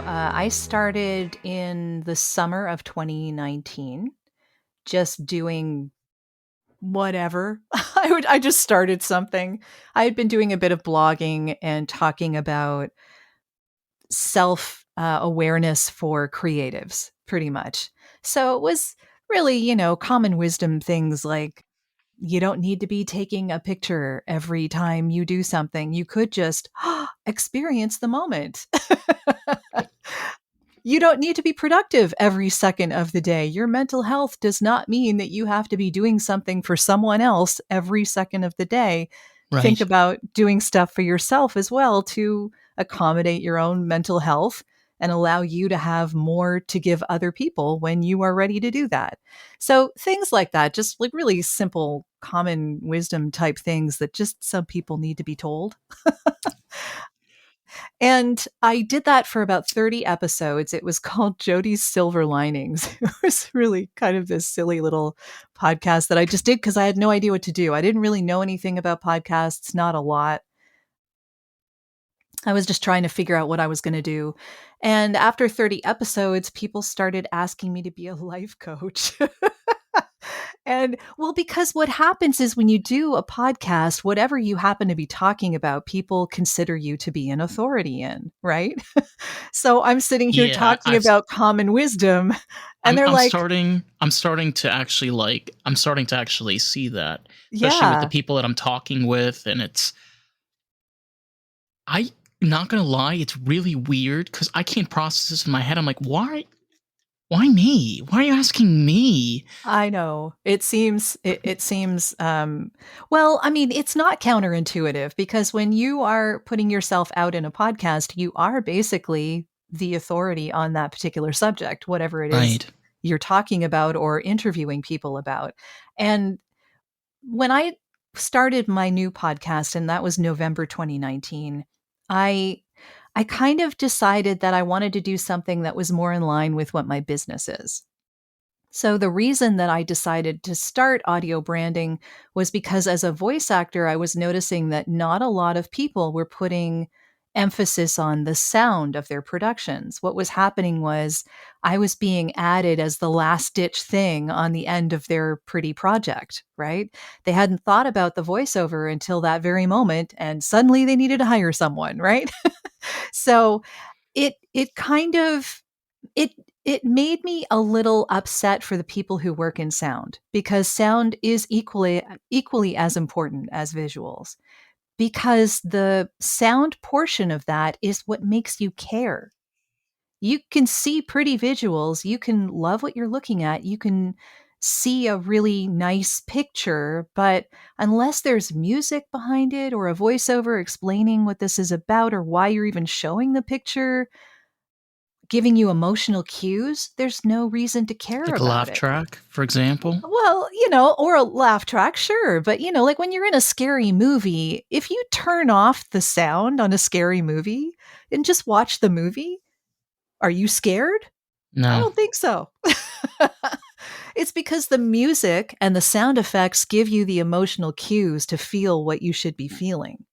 I started in the summer of 2019, just doing whatever. I just started something. I had been doing a bit of blogging and talking about self awareness for creatives, pretty much. So it was really, common wisdom things like you don't need to be taking a picture every time you do something. You could just experience the moment. You don't need to be productive every second of the day. Your mental health does not mean that you have to be doing something for someone else every second of the day. Think Right. about doing stuff for yourself as well to accommodate your own mental health and allow you to have more to give other people when you are ready to do that. So things like that, just like really simple, common wisdom type things that just some people need to be told. And I did that for about 30 episodes. It was called Jodi's Silver Linings. It was really kind of this silly little podcast that I just did because I had no idea what to do. I didn't really know anything about podcasts, not a lot. I was just trying to figure out what I was going to do. And after 30 episodes, people started asking me to be a life coach. And well, because what happens is when you do a podcast, whatever you happen to be talking about, people consider you to be an authority in, right? So I'm sitting here Yeah, talking about common wisdom, and they're I'm like, starting to actually see that, especially with the yeah, people that I'm talking with, and I not gonna lie, it's really weird because I can't process this in my head. I'm like, why me? Why are you asking me? I know. It seems well, I mean, it's not counterintuitive because when you are putting yourself out in a podcast, you are basically the authority on that particular subject, whatever it is Right. you're talking about or interviewing people about. And when I started my new podcast, and that was November 2019, I I kind of decided that I wanted to do something that was more in line with what my business is. So, the reason that I decided to start audio branding was because as a voice actor, I was noticing that not a lot of people were putting emphasis on the sound of their productions. What was happening was I was being added as the last ditch thing on the end of their pretty project, right? They hadn't thought about the voiceover until that very moment, and suddenly they needed to hire someone, right? So, it kind of it it made me a little upset for the people who work in sound because sound is equally as important as visuals because the sound portion of that is what makes you care. You can see pretty visuals, you can love what you're looking at, you can see a really nice picture, but unless there's music behind it or a voiceover explaining what this is about or why you're even showing the picture, giving you emotional cues, there's no reason to care Like a about laugh it. track, for example. Well, or a laugh track, sure. But, like when you're in a scary movie, if you turn off the sound on a scary movie and just watch the movie, are you scared? I No. don't think so. It's because the music and the sound effects give you the emotional cues to feel what you should be feeling,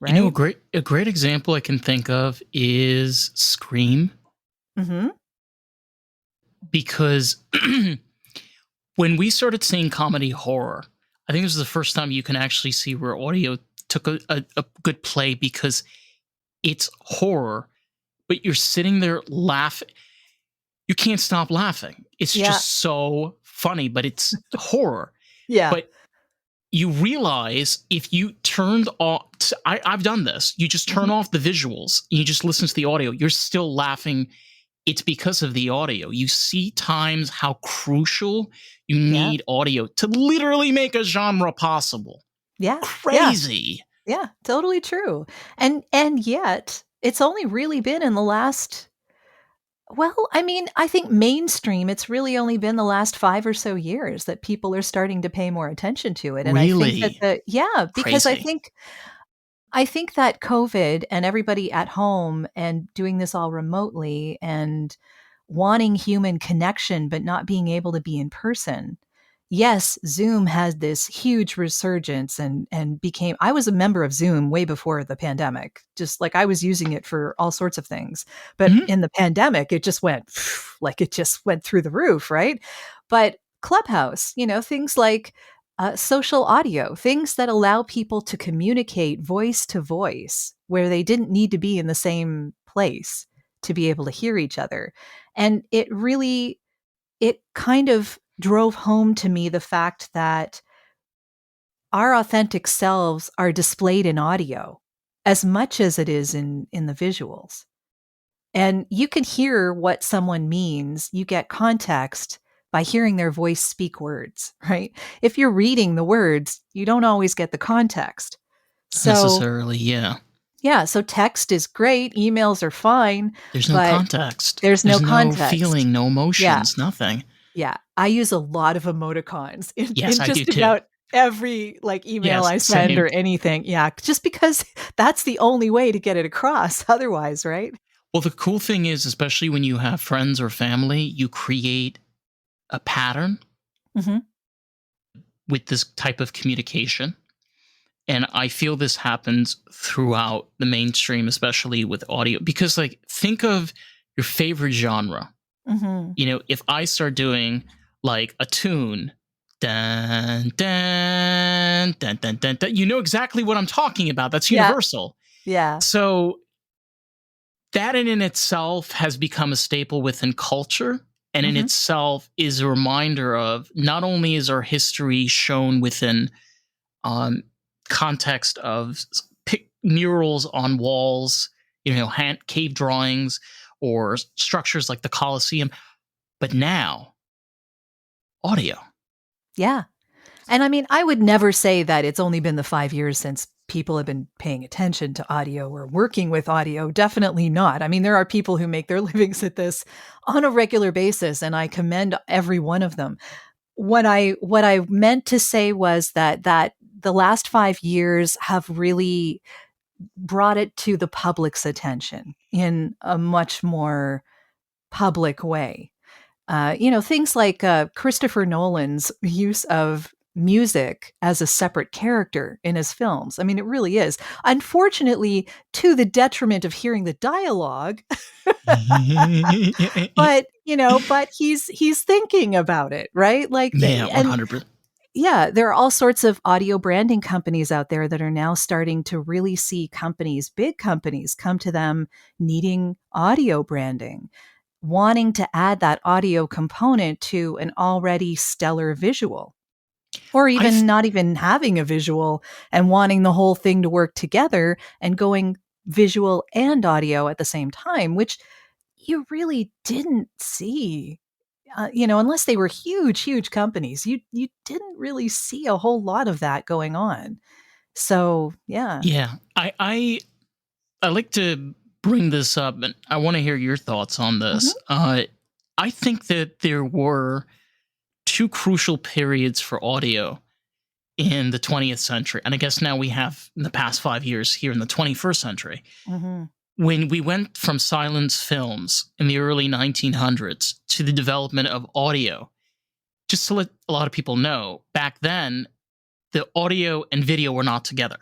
You know, right? a great example I can think of is Scream, Hmm. because when we started seeing comedy horror, I think this was the first time you can actually see where audio took a good play because it's horror, but you're sitting there laughing. You can't stop laughing. It's Yeah. just so funny, but it's horror. Yeah. But you realize if you turned off, I've done this. You just turn Hmm. off the visuals and you just listen to the audio. You're still laughing. It's because of the audio. You see times how crucial you Yeah. need audio to literally make a genre possible. Yeah. Yeah. Crazy. Yeah, totally true. And yet, it's only really been in the last well, I mean, I think mainstream, it's really only been the last 5 or so years that people are starting to pay more attention to it, and I think that Really the yeah, because I crazy. think I think that COVID and everybody at home and doing this all remotely and wanting human connection but not being able to be in person, yes, Zoom had this huge resurgence and became, I was a member of Zoom way before the pandemic. Just like I was using it for all sorts of things. But Mhm. in the pandemic, it just went like it just went through the roof, right? But Clubhouse, things like social audio, things that allow people to communicate voice to voice where they didn't need to be in the same place to be able to hear each other. And it kind of drove home to me the fact that our authentic selves are displayed in audio as much as it is in the visuals. And you can hear what someone means. You get context by hearing their voice speak words, right? If you're reading the words, you don't always get the context. So, Necessarily, yeah. yeah, so text is great, emails are fine, There's no but context. there's no There's no context. feeling, no Yeah. emotions, nothing. Yeah, I use a lot of emoticons in Yes, in I do just too. about every, like, email Yes, I send same. or anything. Yeah, just because that's the only way to get it across otherwise, right? Well, the cool thing is, especially when you have friends or family, you create a pattern Mhm, with this type of communication. And I feel this happens throughout the mainstream, especially with audio. Because, like, think of your favorite genre. mhm. If I start doing like a tune, dun, dun, dun, dun, dun, dun, you know exactly what I'm talking about. That's Yeah, universal. yeah. So that in itself has become a staple within culture. And in Mhm. itself is a reminder of not only is our history shown within um, context of murals on walls, hand cave drawings or structures like the Colosseum, but now audio. Yeah, and I mean, I would never say that it's only been the 5 years since people have been paying attention to audio or working with audio, definitely not. I mean, there are people who make their livings at this on a regular basis, and I commend every one of them. What I meant to say was that the last 5 years have really brought it to the public's attention in a much more public way. Things like Christopher Nolan's use of music as a separate character in his films. I mean, it really is. Unfortunately, to the detriment of hearing the dialogue, but he's thinking about it, right? Like, Yeah, and 100%. yeah, there are all sorts of audio branding companies out there that are now starting to really see big companies, come to them needing audio branding, wanting to add that audio component to an already stellar visual, or I've even not even having a visual and wanting the whole thing to work together and going visual and audio at the same time, which you really didn't see. Unless they were huge, huge companies, you didn't really see a whole lot of that going on. So yeah. yeah, I like to bring this up, and I want to hear your thoughts on Mhm, this. I think that there were two crucial periods for audio in the 20th century, and I guess now we have in the past 5 years here in the 21st century. mhm. When we went from silence films in the early 1900s to the development of audio, just to let a lot of people know, back then, the audio and video were not together.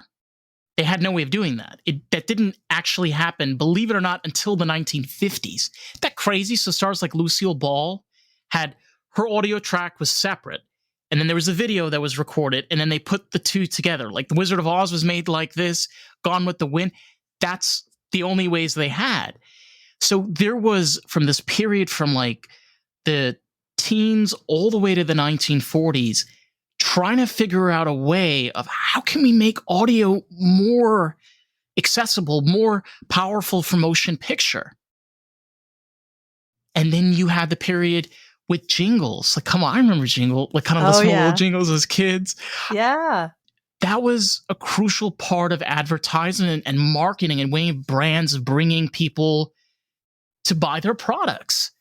They had no way of doing that. That didn't actually happen, believe it or not, until the 1950s. Isn't that crazy? So stars like Lucille Ball had her audio track was separate, and then there was a video that was recorded, and then they put the two together. Like The Wizard of Oz was made like this, Gone with the Wind. That's the only ways they had. So there was from this period from like the teens all the way to the 1940s trying to figure out a way of how can we make audio more accessible, more powerful for motion picture. And then you had the period with jingles. Like, come on, I remember like kind of Oh, listening to little yeah. jingles as kids. Yeah. That was a crucial part of advertising and marketing and way of brands bringing people to buy their products.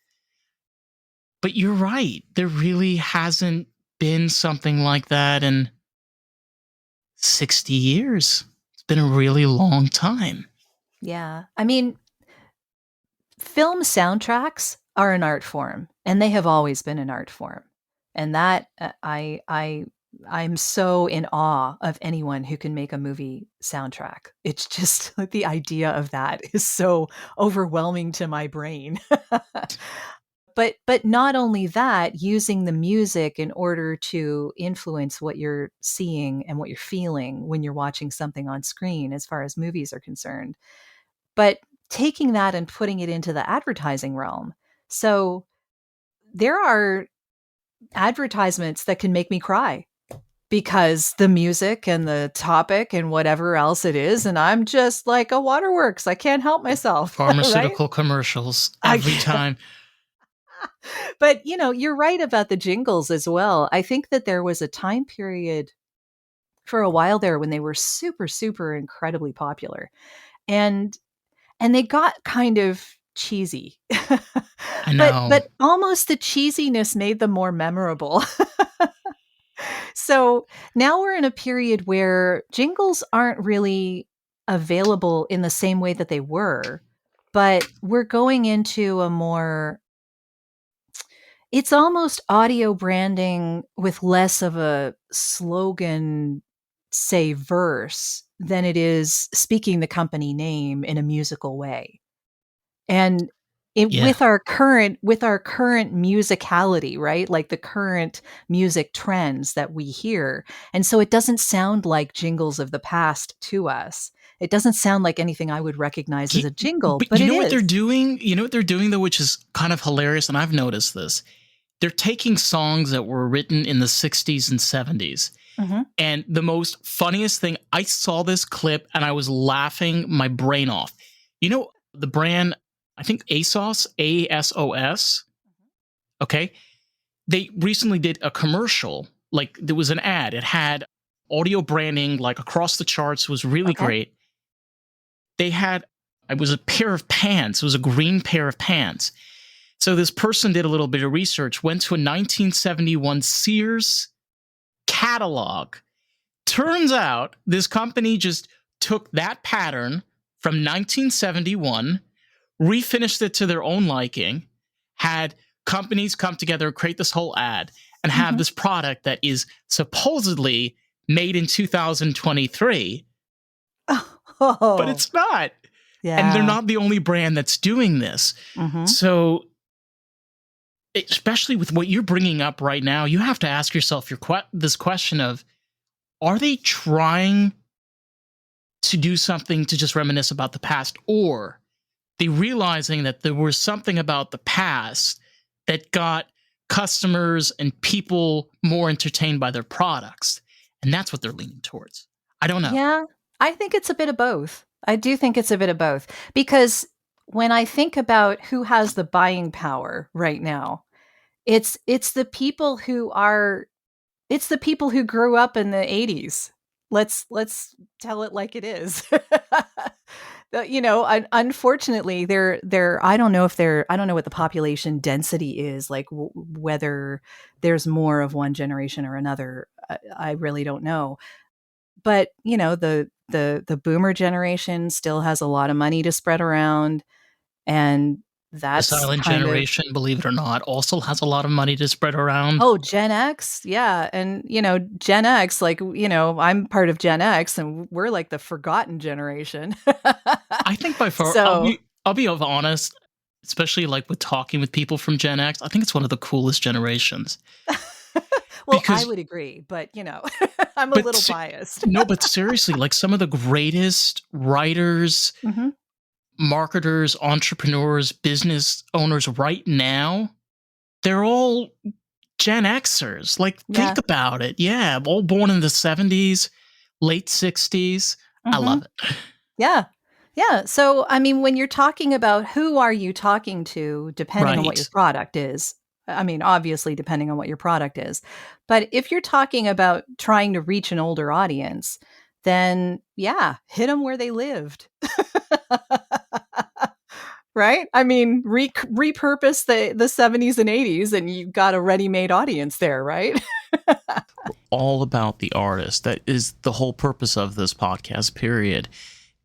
But you're right. There really hasn't been something like that in 60 years. It's been a really long time. Yeah. I mean, film soundtracks are an art form, and they have always been an art form. And that I'm so in awe of anyone who can make a movie soundtrack. It's just like the idea of that is so overwhelming to my brain. But not only that, using the music in order to influence what you're seeing and what you're feeling when you're watching something on screen as far as movies are concerned. But taking that and putting it into the advertising realm. So there are advertisements that can make me cry because the music and the topic and whatever else it is, and I'm just like a waterworks. I can't help myself, right? Pharmaceutical commercials I every time. But, you're right about the jingles as well. I think that there was a time period for a while there when they were super, super incredibly popular. And they got kind of cheesy. I But know. almost the cheesiness made them more memorable. So now we're in a period where jingles aren't really available in the same way that they were, but we're going into a more, it's almost audio branding with less of a slogan, say, verse than it is speaking the company name in a musical way. And Yeah. with our current musicality, right? Like the current music trends that we hear. And so it doesn't sound like jingles of the past to us. It doesn't sound like anything I would recognize as You, a jingle, but but you it know what they're is. doing? You know what they're doing, though, which is kind of hilarious, and I've noticed this. They're taking songs that were written in the 60s and 70s. Mhm. And the most funniest thing, I saw this clip and I was laughing my brain off. You know, the brand, I think ASOS, ASOS, okay? They recently did a commercial, like there was an ad. It had audio branding like across the charts, was really Okay. great. They had, it was a pair of pants, it was a green pair of pants. So this person did a little bit of research, went to a 1971 Sears catalog. Turns out this company just took that pattern from 1971, refinished it to their own liking, had companies come together, create this whole ad, and have Mhm. this product that is supposedly made in 2023, but Oh, it's not. And they're yeah. not the only brand that's doing this. Mhm. So, especially with what you're bringing up right now, you have to ask yourself this question of, are they trying to do something to just reminisce about the past, or they realizing that there was something about the past that got customers and people more entertained by their products, and that's what they're leaning towards? I don't know. Yeah, I think it's a bit of both. I do think it's a bit of both because when I think about who has the buying power right now, it's the people who are it's the people who grew up in the 80s. Let's tell it like it is. Unfortunately, I don't know if I don't know what the population density is, like whether there's more of one generation or another. I really don't know. But, the boomer generation still has a lot of money to spread around, and The that's silent kind of. generation, believe it or not, also has a lot of money to spread around. Oh, Gen X? Yeah, and, Gen X, like, I'm part of Gen X, and we're like the forgotten generation. I think by far, So, I'll be honest, especially like with talking with people from Gen X, I think it's one of the coolest generations well, I because, would agree, but, I'm a but little biased. no, but seriously, like some of the greatest writers, Mhm. marketers, entrepreneurs, business owners right now, they're all Gen Xers. Like, think Yeah. about it. Yeah, all born in the 70s, late 60s. I love Mhm. it. Yeah. Yeah. So, I mean, when you're talking about who are you talking to, depending on what your Right. product is, I mean, obviously, depending on what your product is. But if you're talking about trying to reach an older audience, then yeah, hit them where they lived. Right? I mean, repurpose the 70s and 80s, and you've got a ready made audience there, right? All about the artist. That is the whole purpose of this podcast, period.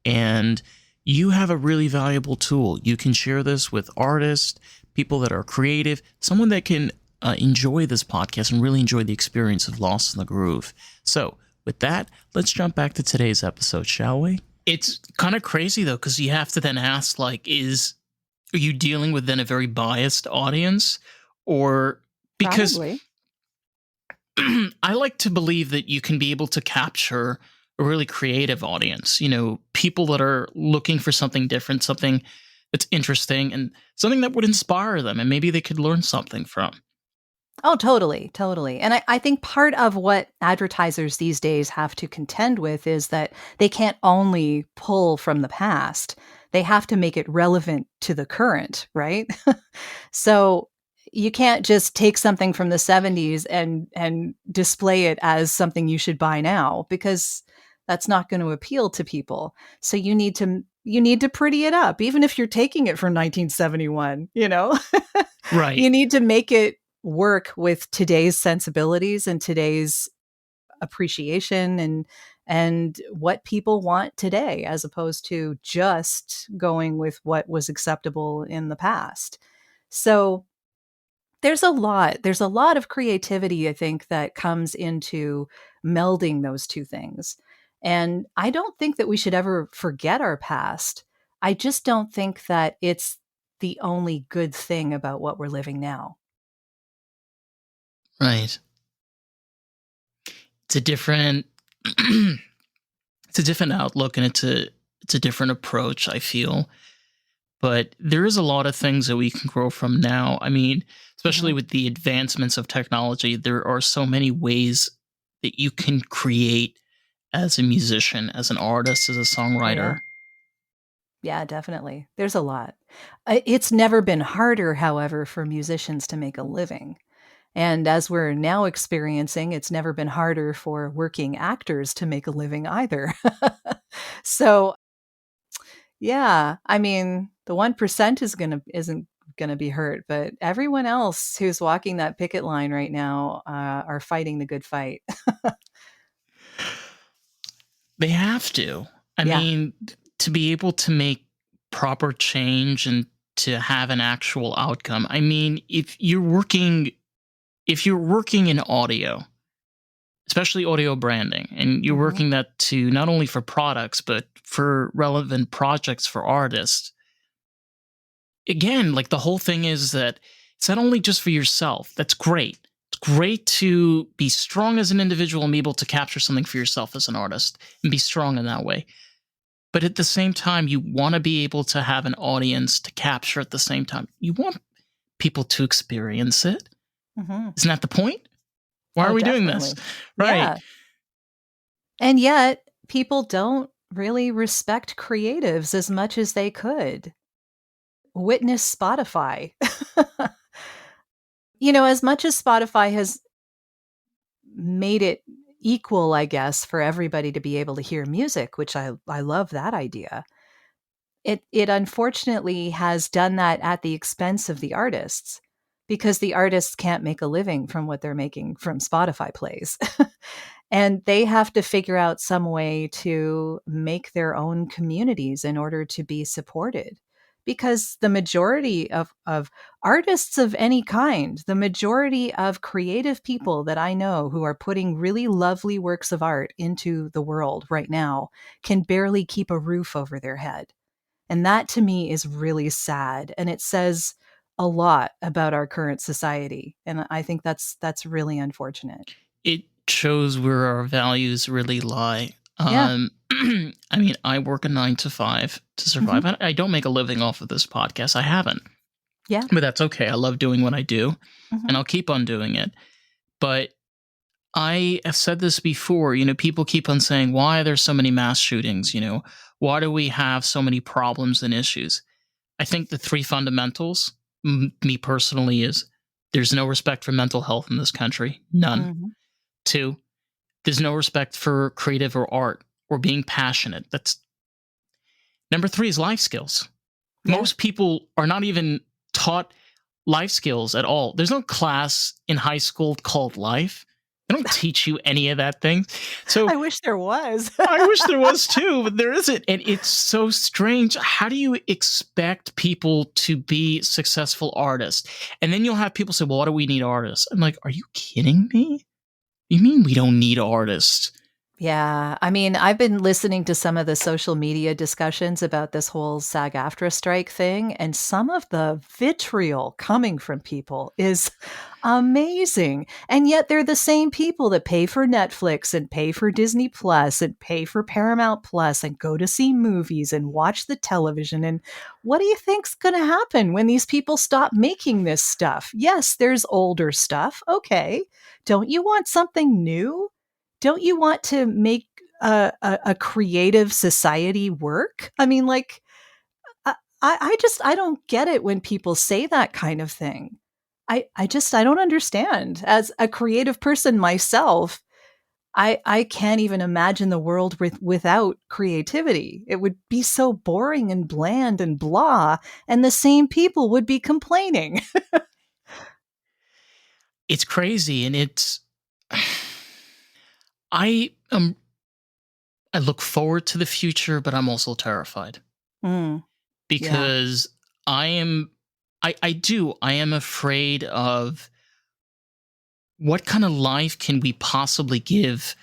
And you have a really valuable tool. You can share this with artists, people that are creative, someone that can enjoy this podcast and really enjoy the experience of Lost in the Groove. So, with that, let's jump back to today's episode, shall we? It's kind of crazy though, because you have to then ask, like, are you dealing with then a very biased audience, or because Probably. I like to believe that you can be able to capture a really creative audience, people that are looking for something different, something that's interesting, and something that would inspire them, and maybe they could learn something from. Oh, totally, totally. And I think part of what advertisers these days have to contend with is that they can't only pull from the past, they have to make it relevant to the current, right? So you can't just take something from the 70s and display it as something you should buy now, because that's not going to appeal to people. So you need to pretty it up, even if you're taking it from 1971, Right. You need to make it work with today's sensibilities and today's appreciation and what people want today, as opposed to just going with what was acceptable in the past. So there's a lot of creativity, I think, that comes into melding those two things. And I don't think that we should ever forget our past. I just don't think that it's the only good thing about what we're living now. Right. It's a different it's a different outlook, and it's a different approach, I feel. But there is a lot of things that we can grow from now. I mean, especially Mhm. with the advancements of technology, there are so many ways that you can create as a musician, as an artist, as a Oh, yeah. songwriter. Yeah, definitely. There's a lot. It's never been harder, however, for musicians to make a living. And as we're now experiencing, it's never been harder for working actors to make a living either. So, yeah, I mean, the 1% isn't gonna be hurt, but everyone else who's walking that picket line right now, are fighting the good fight. They have to. I Yeah. mean, to be able to make proper change and to have an actual outcome. I mean, if you're working in audio, especially audio branding, and you're Mhm. working that to not only for products but for relevant projects for artists, again, like, the whole thing is that it's not only just for yourself. That's great. It's great to be strong as an individual and be able to capture something for yourself as an artist and be strong in that way. But at the same time, you want to be able to have an audience to capture at the same time. You want people to experience it. Mhm. Isn't that the point? Why are Oh, we doing this? definitely. Right. Yeah. And yet, people don't really respect creatives as much as they could. Witness Spotify. As much as Spotify has made it equal, I guess, for everybody to be able to hear music, which I love that idea. It unfortunately has done that at the expense of the artists, because the artists can't make a living from what they're making from Spotify plays. And they have to figure out some way to make their own communities in order to be supported. Because the majority of artists of any kind, the majority of creative people that I know who are putting really lovely works of art into the world right now, can barely keep a roof over their head. And that to me is really sad. And it says a lot about our current society. And I think that's really unfortunate. It shows where our values really lie. Yeah. I mean, I work a 9 to 5 to survive. Hmm. I don't make a living off of this podcast. I haven't, Yeah. but that's okay. I love doing what I do, Hmm. and I'll keep on doing it. But I have said this before. People keep on saying, "Why are there so many mass shootings?" Why do we have so many problems and issues? I think the three fundamentals, me personally, is there's no respect for mental health in this country. None. Hmm. Two, there's no respect for creative or art or being passionate. That's number three is life skills. Yeah. Most people are not even taught life skills at all. There's no class in high school called life. They don't teach you any of that thing. So I wish there was. I wish there was too, but there isn't. And it's so strange. How do you expect people to be successful artists? And then you'll have people say, well, why do we need artists? I'm like, are you kidding me? You mean we don't need artists? Yeah. I mean, I've been listening to some of the social media discussions about this whole SAG-AFTRA strike thing, and some of the vitriol coming from people is amazing. And yet they're the same people that pay for Netflix and pay for Disney Plus and pay for Paramount Plus and go to see movies and watch the television. And what do you think's going to happen when these people stop making this stuff? Yes, there's older stuff. Okay. Don't you want something new? Don't you want to make a creative society work? I mean, like, I don't get it when people say that kind of thing. I don't understand. As a creative person myself, I can't even imagine the world without creativity. It would be so boring and bland and blah, and the same people would be complaining. It's crazy. And I um I look forward to the future, but I'm also terrified Mm, yeah. because I am I am afraid of what kind of life can we possibly give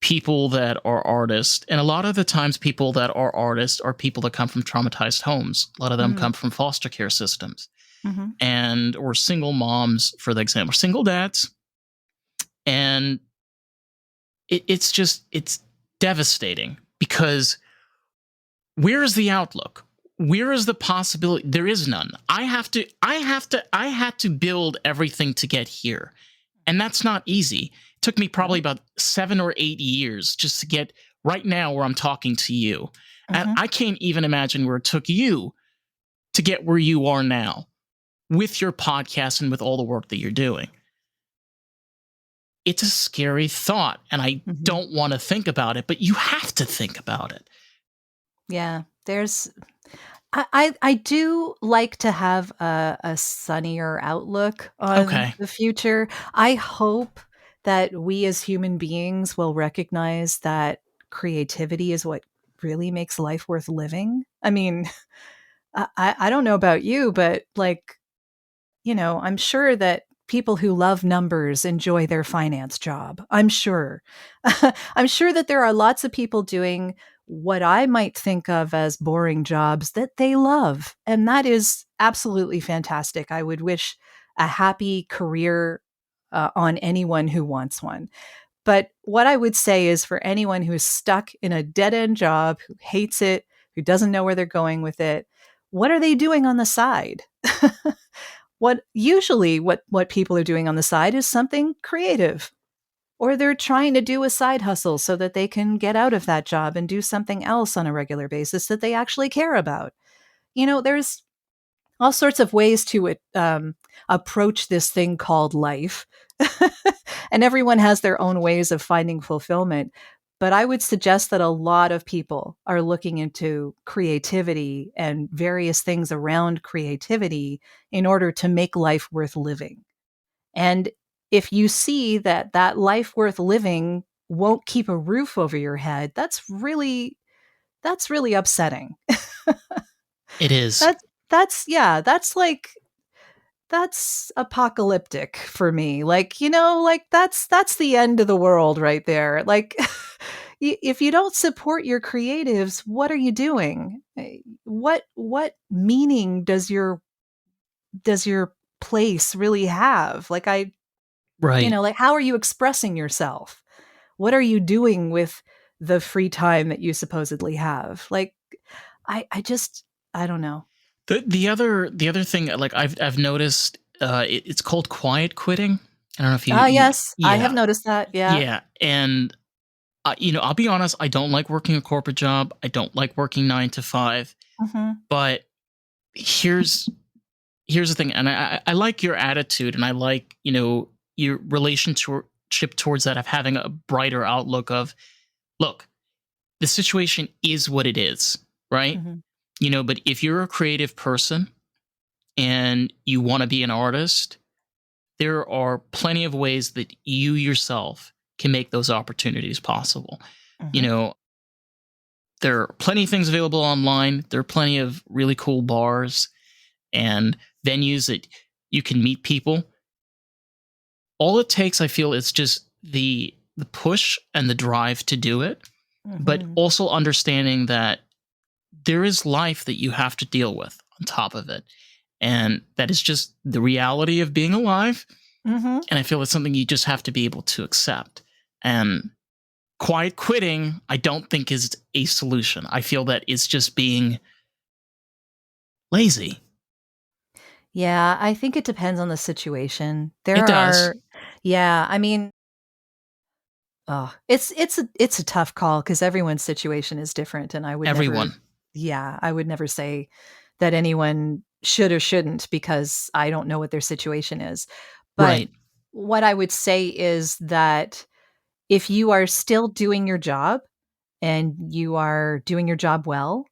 people that are artists. And a lot of the times people that are artists are people that come from traumatized homes. A lot of them Mm, come from foster care systems hmm. and or single moms, for the example, single dads. And it's devastating because where is the outlook? Where is the possibility? There is none. I had to build everything to get here. And that's not easy. It took me probably No. about 7 or 8 years just to get right now where I'm talking to you. And Hmm. I can't even imagine where it took you to get where you are now with your podcast and with all the work that you're doing. It's a scary thought, and I Hmm. don't want to think about it, but you have to think about it. Yeah, there's I do like to have a sunnier outlook on Okay. the future. I hope that we as human beings will recognize that creativity is what really makes life worth living. I mean, I don't know about you, but like, I'm sure that people who love numbers enjoy their finance job. I'm sure. I'm sure that there are lots of people doing what I might think of as boring jobs that they love. And that is absolutely fantastic. I would wish a happy career on anyone who wants one. But what I would say is for anyone who's stuck in a dead end job, who hates it, who doesn't know where they're going with it, what are they doing on the side? What people are doing on the side is something creative, or they're trying to do a side hustle so that they can get out of that job and do something else on a regular basis that they actually care about. There's all sorts of ways to approach this thing called life. And everyone has their own ways of finding fulfillment. But I would suggest that a lot of people are looking into creativity and various things around creativity in order to make life worth living. And if you see that that life worth living won't keep a roof over your head, that's really upsetting. It is. That's apocalyptic for me. Like, like that's the end of the world right there. Like if you don't support your creatives, what are you doing? What meaning does your place really have? Like Right. like how are you expressing yourself? What are you doing with the free time that you supposedly have? Like I don't know. The other thing, like I've noticed, it's called quiet quitting. I don't know if Ah, you yes, I have yeah. noticed that. Yeah. Yeah. And I'll be honest, I don't like working a corporate job. I don't like working 9 to 5. Mhm. But here's here's the thing, and I like your attitude, and I like your relationship towards that, of having a brighter outlook of, look, the situation is what it is, right? Mhm. But if you're a creative person and you want to be an artist, there are plenty of ways that you yourself can make those opportunities possible. You Mhm. know, there are plenty of things available online. There are plenty of really cool bars and venues that you can meet people. All it takes, I feel, is just the push and the drive to do it, but Mhm. also understanding that there is life that you have to deal with on top of it. And that is just the reality of being alive. Mhm. And I feel it's something you just have to be able to accept. And quiet quitting, I don't think is a solution. I feel that it's just being lazy. Yeah, I think it depends on the situation. It There does. are yeah, I mean, oh, it's a tough call because everyone's situation is different, and I would never Everyone. yeah, I would never say that anyone should or shouldn't because I don't know what their situation is. But Right. what I would say is that if you are still doing your job and you are doing your job well,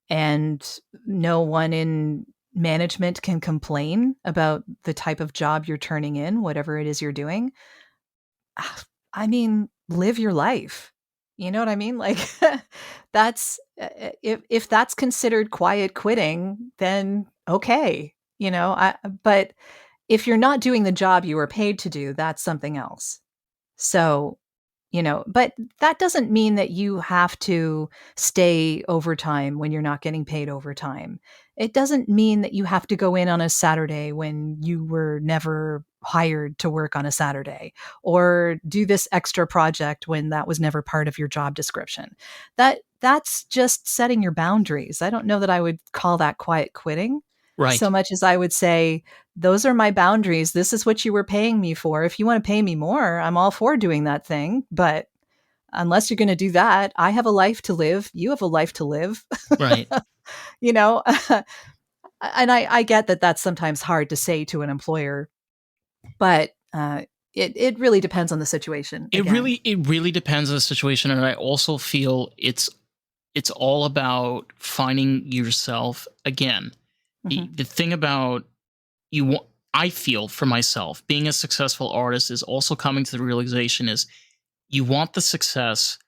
and no one in management can complain about the type of job you're turning in, whatever it is you're doing, I mean, live your life. You know what I mean? Like that's if that's considered quiet quitting, then okay. But if you're not doing the job you were paid to do, that's something else. So, but that doesn't mean that you have to stay overtime when you're not getting paid overtime. It doesn't mean that you have to go in on a Saturday when you were never hired to work on a Saturday or do this extra project when that was never part of your job description. That's just setting your boundaries. I don't know that I would call that quiet quitting so Right. much as I would say those are my boundaries. This is what you were paying me for. If you want to pay me more, I'm all for doing that thing. But unless you're going to do that, I have a life to live. You have a life to live. Right. you know, and I get that that's sometimes hard to say to an employer, but it really depends on the situation. Again. It really depends on the situation, and I also feel it's all about finding yourself again. Hmm. The thing about you want, I feel for myself, being a successful artist is also coming to the realization is you want the success,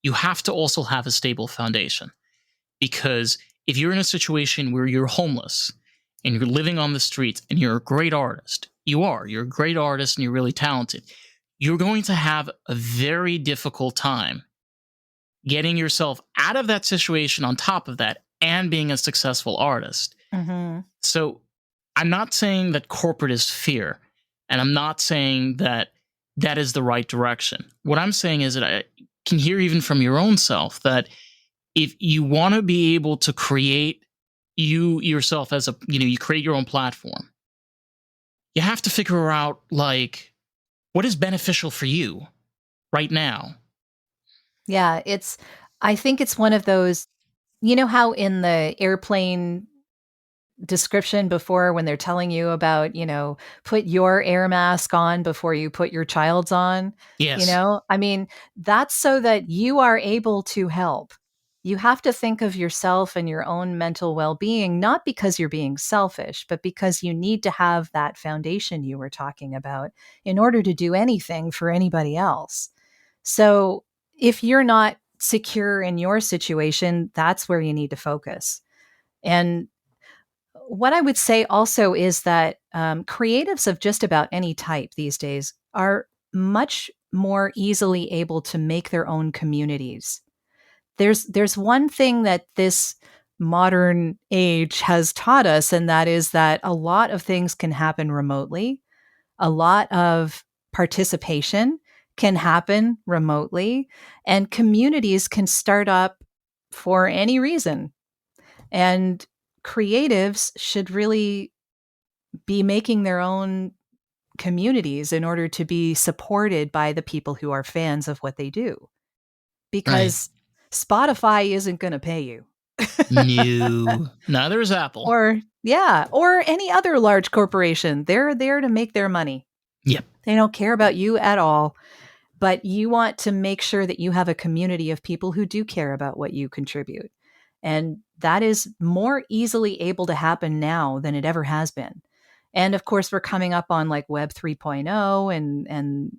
you have to also have a stable foundation. Because if you're in a situation where you're homeless and you're living on the streets and you're a great artist, you're a great artist and you're really talented, you're going to have a very difficult time getting yourself out of that situation on top of that and being a successful artist. Hmm. So I'm not saying that corporate is fear, and I'm not saying that that is the right direction. What I'm saying is that I can hear even from your own self that if you want to be able to create you yourself as a, you create your own platform, you have to figure out like what is beneficial for you right now. Yeah, I think it's one of those, how in the airplane description before when they're telling you about, put your air mask on before you put your child's on, Yes. I mean, that's so that you are able to help. You have to think of yourself and your own mental well-being, not because you're being selfish, but because you need to have that foundation you were talking about in order to do anything for anybody else. So if you're not secure in your situation, that's where you need to focus. And what I would say also is that creatives of just about any type these days are much more easily able to make their own communities. There's one thing that this modern age has taught us, and that is that a lot of things can happen remotely. A lot of participation can happen remotely, and communities can start up for any reason. And creatives should really be making their own communities in order to be supported by the people who are fans of what they do. Right. Because Spotify isn't going to pay you. No. Neither is Apple. Or, yeah, or any other large corporation. They're there to make their money. Yep. They don't care about you at all. But you want to make sure that you have a community of people who do care about what you contribute. And that is more easily able to happen now than it ever has been. And of course, we're coming up on like Web 3.0 and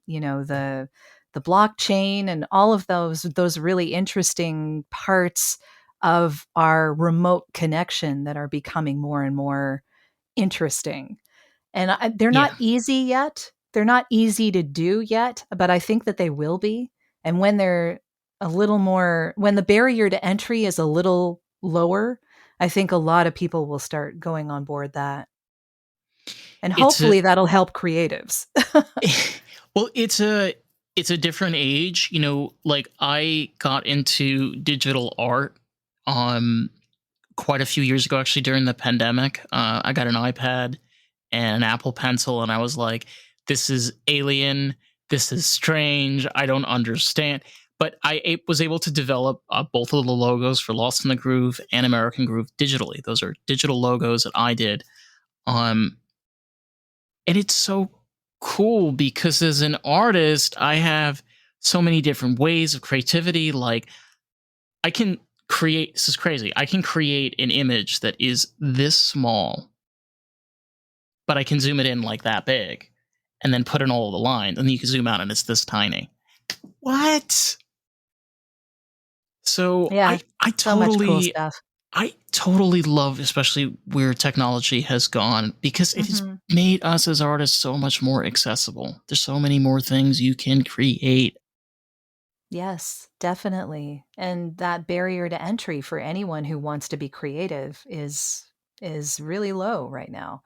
the blockchain and all of those really interesting parts of our remote connection that are becoming more and more interesting. And they're not Yeah. easy yet. They're not easy to do yet, but I think that they will be. And when they're a little more, when the barrier to entry is a little lower, I think a lot of people will start going on board that. And It's a hopefully that'll help creatives. well, it's a different age. Like I got into digital art quite a few years ago, actually during the pandemic. I got an iPad and an Apple Pencil, and I was like, "This is alien. This is strange. I don't understand." But was able to develop both of the logos for Lost in the Groove and American Groove digitally. Those are digital logos that I did. Um, and it's so cool because as an artist, I have so many different ways of creativity. Like I can create, this is crazy. I can create an image that is this small, but I can zoom it in like that big and then put in all the lines. And then you can zoom out and it's this tiny. What? So Yeah, I so much cool totally stuff. I totally love, especially where technology has gone, because it has Hmm. made us as artists so much more accessible. There's so many more things you can create. Yes, definitely. And that barrier to entry for anyone who wants to be creative is really low right now.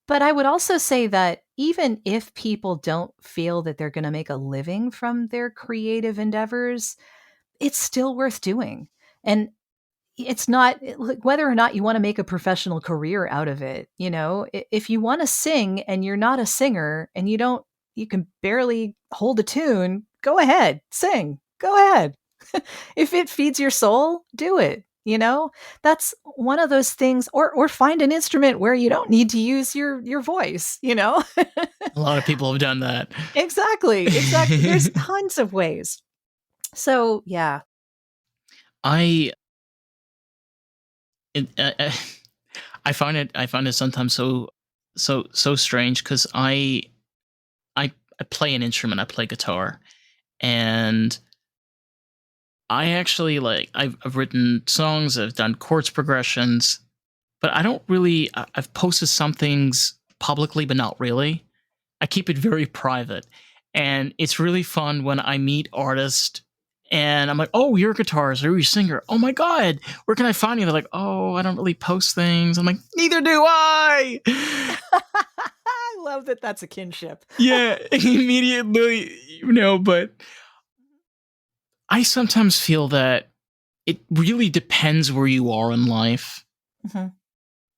But I would also say that even if people don't feel that they're going to make a living from their creative endeavors, it's still worth doing. And it's not like, whether or not you want to make a professional career out of it, if you want to sing and you're not a singer and you can barely hold a tune, go ahead, sing, go ahead. If it feeds your soul, do it. That's one of those things, or find an instrument where you don't need to use your voice. A lot of people have done that. Exactly. There's tons of ways. So yeah. I it, I find it sometimes so strange because I play an instrument. I play guitar, and I actually like I've written songs. I've done chords progressions, but I don't really. I've posted some things publicly, but not really. I keep it very private. And it's really fun when I meet artists and I'm like, "Oh, you're a guitarist or you're a singer. Oh my god, where can I find you?" They're like, "Oh, I don't really post things." I'm like, "Neither do I." I love that that's a kinship. Yeah, immediately, but I sometimes feel that it really depends where you are in life. Mhm.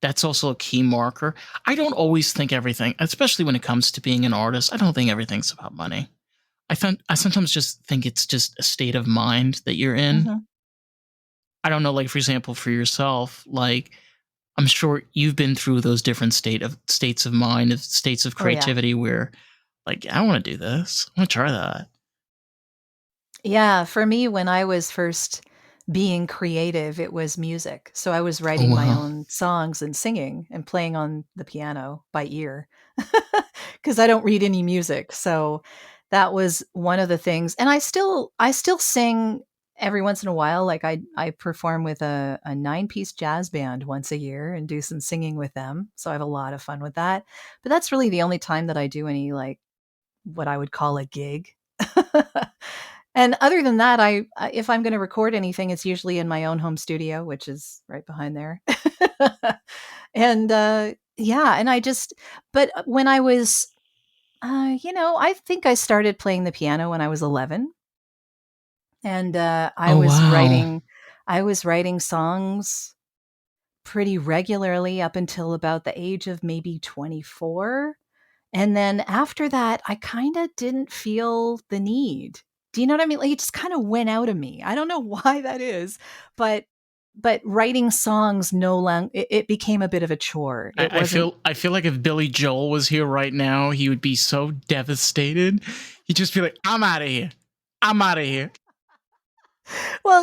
That's also a key marker. I don't always think everything, especially when it comes to being an artist, I don't think everything's about money. I sometimes just think it's just a state of mind that you're in. Mhm. I don't know, like for example, for yourself, like I'm sure you've been through those different states of mind, of states of Oh yeah. creativity where like I want to do this. I want to try that. Yeah, for me, when I was first being creative, it was music. So I was Oh writing my wow. own songs and singing and playing on the piano by ear because I don't read any music. So that was one of the things. And I still sing every once in a while. Like I perform with a 9-piece jazz band once a year and do some singing with them. So I have a lot of fun with that. But that's really the only time that I do any like what I would call a gig. And other than that, if I'm going to record anything, it's usually in my own home studio, which is right behind there. And yeah, and but when I was, I think I started playing the piano when I was 11, and Oh wow. I was writing songs pretty regularly up until about the age of maybe 24. And then after that, I kinda didn't feel the need. Do you know what I mean? Like, it just kinda went out of me. I don't know why that is, but writing songs no long it became a bit of a chore. It wasn't. I feel like if Billy Joel was here right now, he would be so devastated. He'd just be like, "I'm out of here. I'm out of here." Well,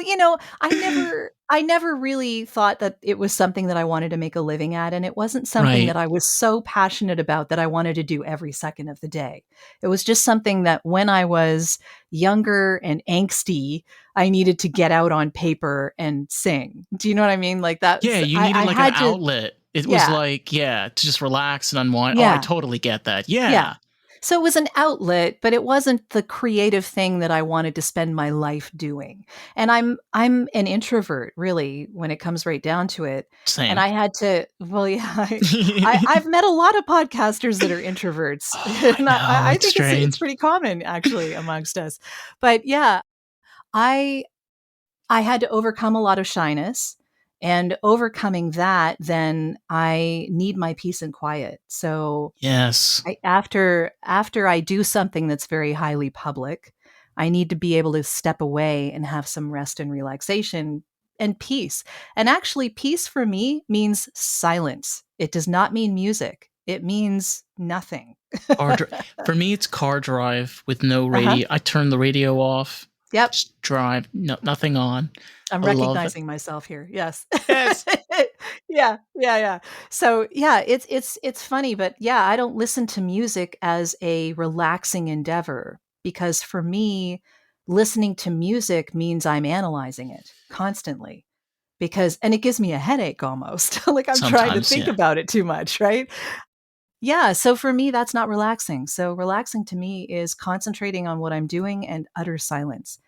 I never really thought that it was something that I wanted to make a living at, and it wasn't something that Right. I was so passionate about that I wanted to do every second of the day. It was just something that when I was younger and angsty, I needed to get out on paper and sing. Do you know what I mean? Like Yeah, that's you I needed like an had to. outlet. It was Yeah. like, yeah, to just relax and unwind. Oh, I Yeah. totally get that. Yeah. Yeah. So it was an outlet, but it wasn't the creative thing that I wanted to spend my life doing. And I'm an introvert, really, when it comes right down to it. And Same. I had to, well, yeah, I've met a lot of podcasters that are introverts, Oh, I and know. I It's think it's strange. pretty common actually amongst us. But yeah, I I had to overcome a lot of shyness, and overcoming that, then I need my peace and quiet. So Yes. after I do something that's very highly public, I need to be able to step away and have some rest and relaxation and peace. And actually, peace for me means silence. It does not mean music. It means nothing. Car dri For me, it's car drive with no Uh-huh. radio. I turn the radio off, Yep. just drive, no, nothing on. I'm I love it. recognizing myself here. Yes. Yes. Yeah, yeah, yeah. So, yeah, it's funny, but yeah, I don't listen to music as a relaxing endeavor because for me, listening to music means I'm analyzing it constantly because and it gives me a headache almost. Like I'm trying to Sometimes, think yeah. about it too much, right? Yeah, so for me that's not relaxing. So relaxing to me is concentrating on what I'm doing and utter silence.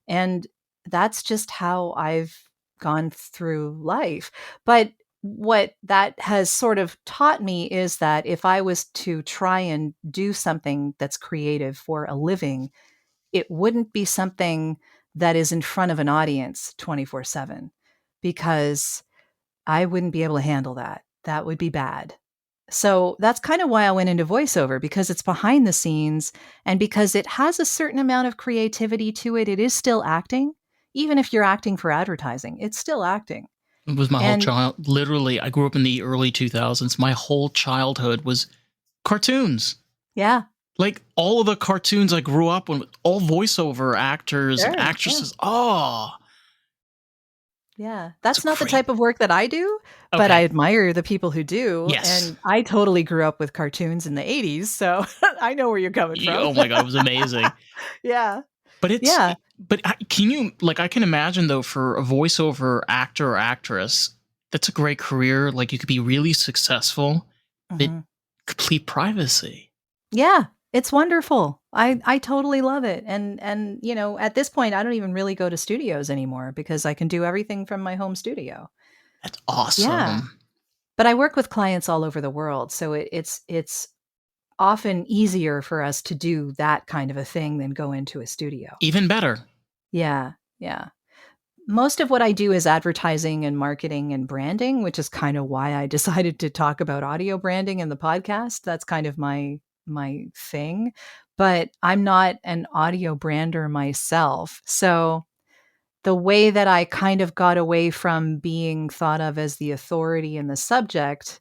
And that's just how I've gone through life. But what that has sort of taught me is that if I was to try and do something that's creative for a living, it wouldn't be something that is in front of an audience 24/7 because I wouldn't be able to handle that. That would be bad. So that's kind of why I went into voiceover because it's behind the scenes and because it has a certain amount of creativity to it. It is still acting. Even if you're acting for advertising, it's still acting. It was my whole And child. Literally, I grew up in the early 2000s. My whole childhood was cartoons. yeah, Like all of the cartoons I grew up with, all voiceover actors and sure. Yeah. actresses. Oh, Yeah. so That's not the great. type of work that I do, but I Okay. admire the people who do. Yes. And I totally grew up with cartoons in the 80s. So I know where you're coming from. Oh my god, it was amazing. Yeah. But Yeah. can you, like, I can imagine though, for a voiceover actor or actress, that's a great career. Like, you could be really successful, but Mhm. complete privacy. Yeah, it's wonderful. I totally love it. And at this point I don't even really go to studios anymore because I can do everything from my home studio. That's Yeah. awesome. But I work with clients all over the world, so it's often easier for us to do that kind of a thing than go into a studio. Even better. Yeah. Yeah. Most of what I do is advertising and marketing and branding, which is kind of why I decided to talk about audio branding in the podcast. That's kind of my thing. But I'm not an audio brander myself. So the way that I kind of got away from being thought of as the authority in the subject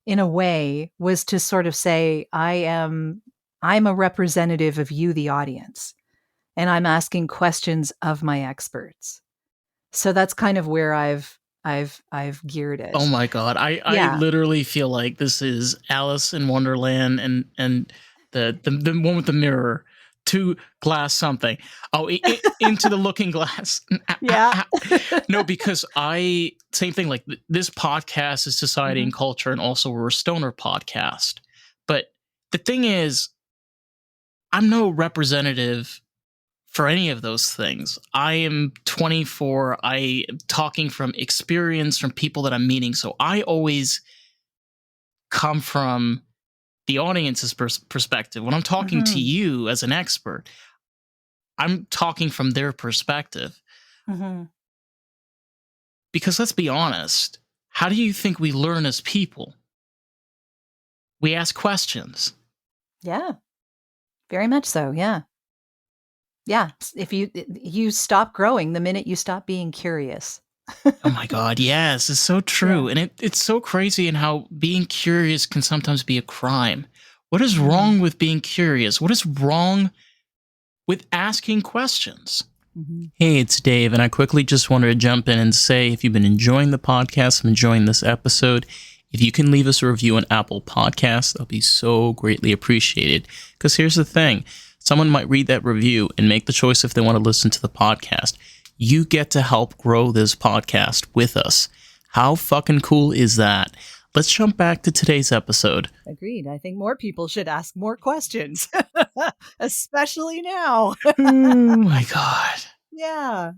in a way was to sort of say I'm a representative of you the audience and I'm asking questions of my experts. So that's kind of where I've geared Oh it. my god. I Yeah. literally feel like this is Alice in Wonderland and the one with the mirror to glass something. Oh, into the looking glass. Yeah. No, because I same thing. Like, this podcast is society and Mhm. culture, and also we're a stoner podcast. But the thing is, I'm no representative for any of those things. I am 24. I am talking from experience, from people that I'm meeting. So I always come from the audience's perspective. When I'm talking to Mhm. you as an expert, I'm talking from their perspective. Mhm. Because let's be honest, how do you think we learn as people? We ask questions. Yeah. Very much so, yeah. Yeah, if you stop growing the minute you stop being curious. Oh my god, yes, it's so Yeah. true. And it's so crazy in how being curious can sometimes be a crime. What is Mhm. wrong with being curious? What is wrong with asking questions? Mhm. Hey, it's Dave, and I quickly just wanted to jump in and say if you've been enjoying the podcast, I'm enjoying this episode, if you can leave us a review on Apple Podcasts, that'll be so greatly appreciated. Because here's the thing, someone might read that review and make the choice if they want to listen to the podcast. You get to help grow this podcast with us. How fucking cool is that? Let's jump back to today's episode. Agreed. I think more people should ask more questions, especially now. Oh my god. Yeah.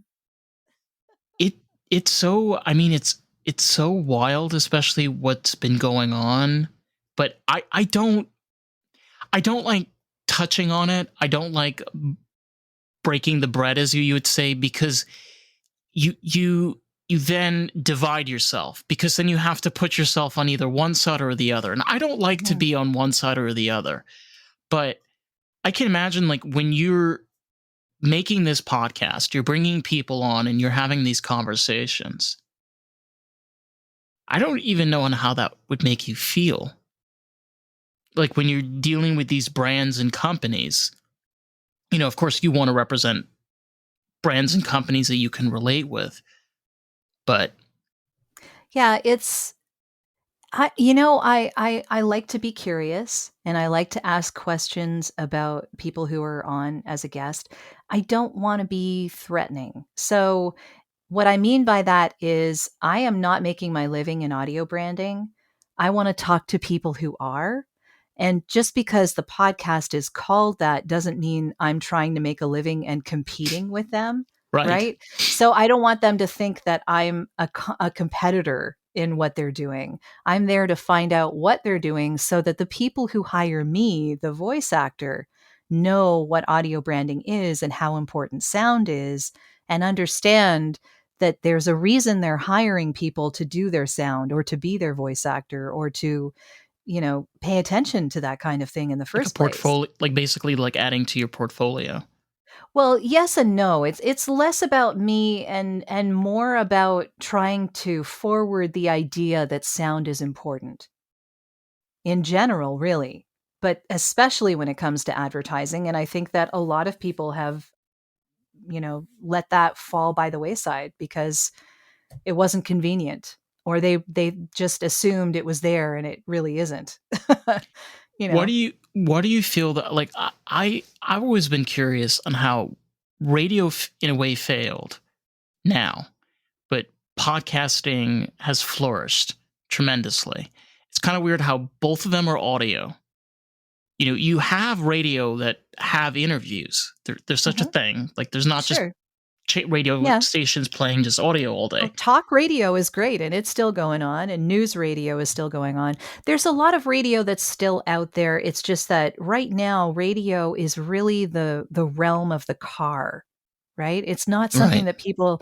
It it's so, I mean, it's so wild, especially what's been going on. But I don't like touching on it. I don't like breaking the bread, as you would say, because you then divide yourself, because then you have to put yourself on either one side or the other. And I don't like to Yeah. be on one side or the other. But I can imagine, like, when you're making this podcast, you're bringing people on and you're having these conversations. I don't even know on how that would make you feel. Like, when you're dealing with these brands and companies, of course you want to represent brands and companies that you can relate with. But Yeah, I like to be curious and I like to ask questions about people who are on as a guest. I don't want to be threatening. So what I mean by that is I am not making my living in audio branding. I want to talk to people who are. And just because the podcast is called that doesn't mean I'm trying to make a living and competing with them, right, right? So I don't want them to think that I'm a competitor in what they're doing. I'm there to find out what they're doing so that the people who hire me, the voice actor, know what audio branding is and how important sound is and understand that there's a reason they're hiring people to do their sound or to be their voice actor or to, pay attention to that kind of thing in the like a first place. portfolio, like basically like adding to your portfolio. Well, yes and no. It's less about me and more about trying to forward the idea that sound is important in general, really, but especially when it comes to advertising. And I think that a lot of people have, let that fall by the wayside because it wasn't convenient or they just assumed it was there and it really isn't. you know. What do you feel that, like, I've always been curious on how radio in a way failed now, but podcasting has flourished tremendously. It's kind of weird how both of them are audio. You have radio that have interviews. There's such a Mhm. thing. Like, there's not just Sure. radio Yeah. stations playing just audio all Well, day. talk radio is great and it's still going on and news radio is still going on. There's a lot of radio that's still out there. It's just that right now radio is really the realm of the car, right? It's not something Right. that people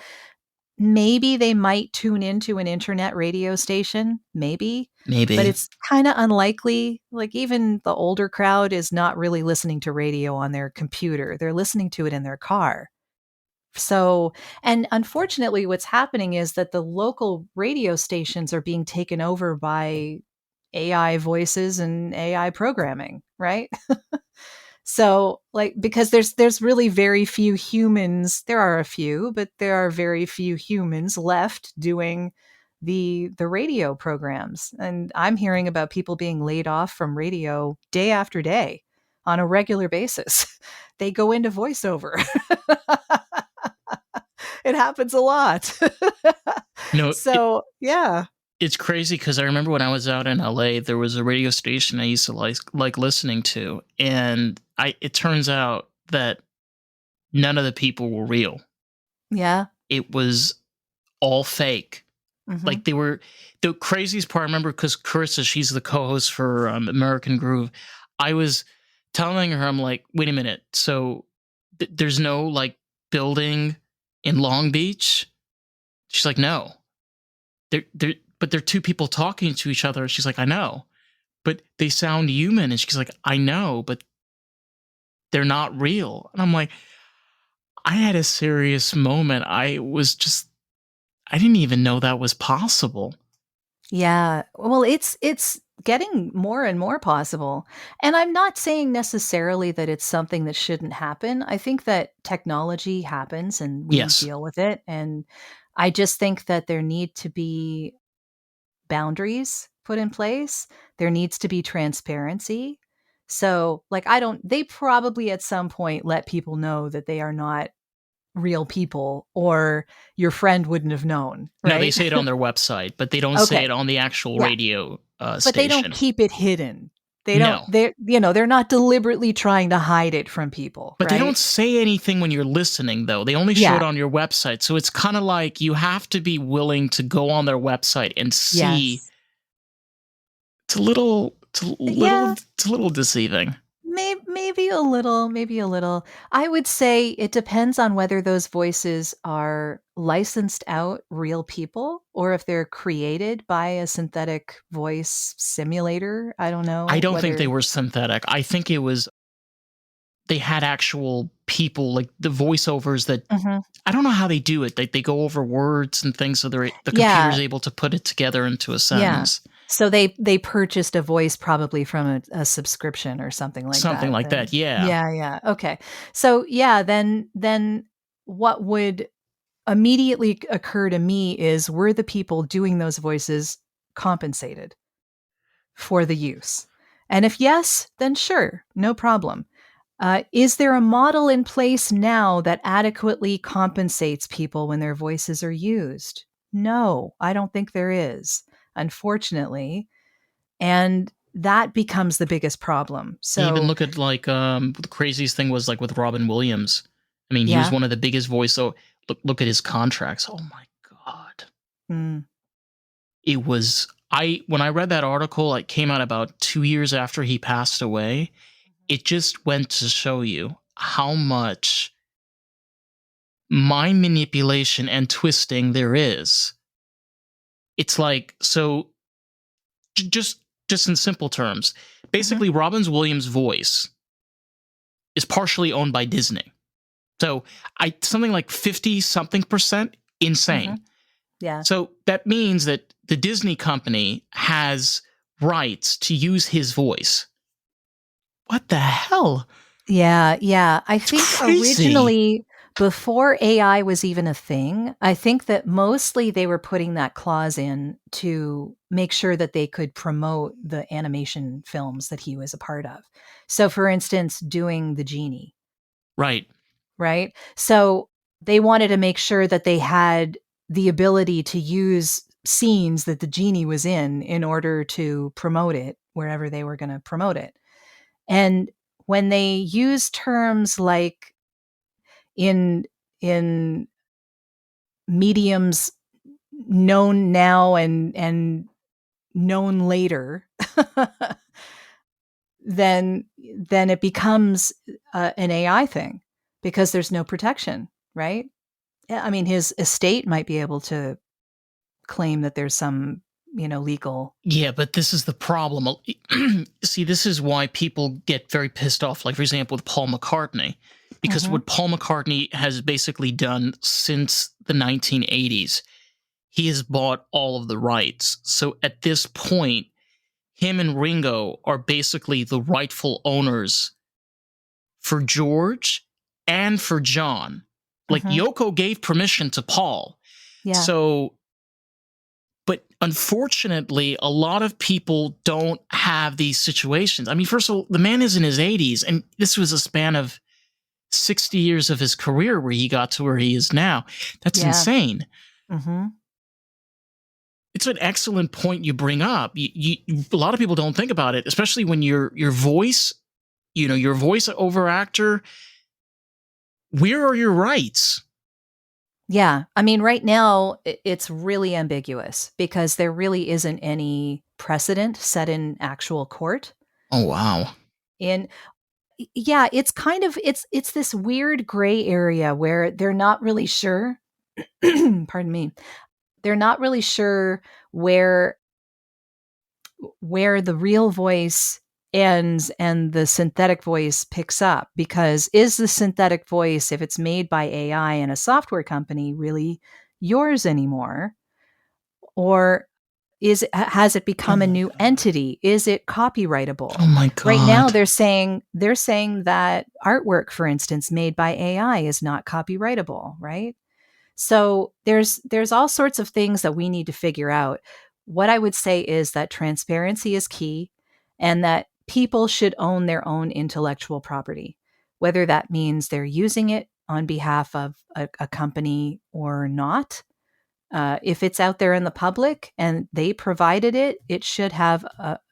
maybe they might tune into an internet radio station, maybe, but Maybe. it's kinda unlikely. Like, even the older crowd is not really listening to radio on their computer. They're listening to it in their car. So and unfortunately, what's happening is that the local radio stations are being taken over by AI voices and AI programming, right? So, like, because there's really very few humans. There are a few, but there are very few humans left doing the radio programs. And I'm hearing about people being laid off from radio day after day on a regular basis. They go into voiceover. It happens a lot. You know, So, yeah. it's crazy because I remember when I was out in LA, there was a radio station I used to like listening to, and it turns out that none of the people were real. Yeah. It was all fake. Mhm. Like, they were the craziest part. I remember because Carissa, she's the co-host for American Groove. I was telling her, I'm like, wait a minute, so there's no, like, building in Long Beach? She's like, no. But they're two people talking to each other. She's like, I know, but they sound human. And she's like, I know, but they're not real. And I'm like, I had a serious moment. I didn't even know that was possible. Yeah. Well, it's getting more and more possible. And I'm not saying necessarily that it's something that shouldn't happen. I think that technology happens and we Yes. deal with it. And I just think that there need to be boundaries put in place. There needs to be transparency. So, like, they probably at some point let people know that they are not real people or your friend wouldn't have known, No, they right? say it on their website, but they don't say Okay. it on the actual Yeah. radio But they don't station. keep it hidden. No. They're not deliberately trying to hide it from people, But they don't right? say anything when you're listening, though. They only show it Yeah. on your website. So it's kind of like you have to be willing to go on their website and see. Yes. Yeah. It's a little deceiving. Maybe a little, maybe a little. I would say it depends on whether those voices are licensed out real people or if they're created by a synthetic voice simulator. I don't I know don't think they whether. were synthetic. I think it was they had actual people, like the voiceovers that Mhm. I don't know how they do it. They go over words and things, so the computer's Yeah, able to put it together into a yeah. sentence, So they purchased a voice probably from a subscription or something like something that like that. then. Yeah, Yeah, yeah, okay. So, yeah, then what would immediately occur to me is, were the people doing those voices compensated for the use? And if yes, then sure, no problem. Is there a model in place now that adequately compensates people when their voices are used? No, I don't think there is, unfortunately. And that becomes the biggest problem. even So, look at like the craziest thing was like with Robin Williams. I mean, he was yeah. one of the biggest voice. So look at his contracts. Oh my god, Mm. it was. I when I read that article, it came out about 2 years after he passed away. It just went to show you how much mind manipulation and twisting there is. It's like so just in simple terms, Mhm. basically Robbins Williams' voice is partially owned by Disney. So I something like 50 something percent insane. Mhm. Yeah. So that means that the Disney company has rights to use his voice. What the hell? Yeah, yeah. I It's think crazy. originally, before AI was even a thing, I think that mostly they were putting that clause in to make sure that they could promote the animation films that he was a part of. So, for instance, doing the genie, Right. right? So they wanted to make sure that they had the ability to use scenes that the genie was in order to promote it wherever they were going to promote it. And when they use terms like in in mediums known now and known later, then it becomes an AI thing because there's no protection, right? Yeah, I mean, his estate might be able to claim that there's some, legal. Yeah, but this is the problem. See, this is why people get very pissed off. Like, for example, with Paul McCartney, because Mhm, what Paul McCartney has basically done since the 1980s, he has bought all of the rights. So at this point, him and Ringo are basically the rightful owners for George and for John. Like, mhm, Yoko gave permission to Paul. yeah, So but unfortunately, a lot of people don't have these situations. I mean, first of all, the man is in his 80s, and this was a span of 60 years of his career where he got to where he is now. That's yeah, insane. mhm, It's an excellent point you bring up. A lot of people don't think about it, especially when your voice, your voice over actor. Where are your rights? yeah. I mean, right now, it's really ambiguous because there really isn't any precedent set in actual court. Oh wow. In Yeah, it's kind of it's this weird gray area where they're not really sure. Pardon me. They're not really sure where the real voice ends and the synthetic voice picks up, because is the synthetic voice, if it's made by AI and a software company, really yours anymore? Or Has it Oh become a my new god. entity? Is it copyrightable? Oh my Right now god. they're saying that artwork, for instance, made by AI is not copyrightable, right? So there's all sorts of things that we need to figure out. What I would say is that transparency is key, and that people should own their own intellectual property, whether that means they're using it on behalf of a company or not. If it's out there in the public and they provided it, it should have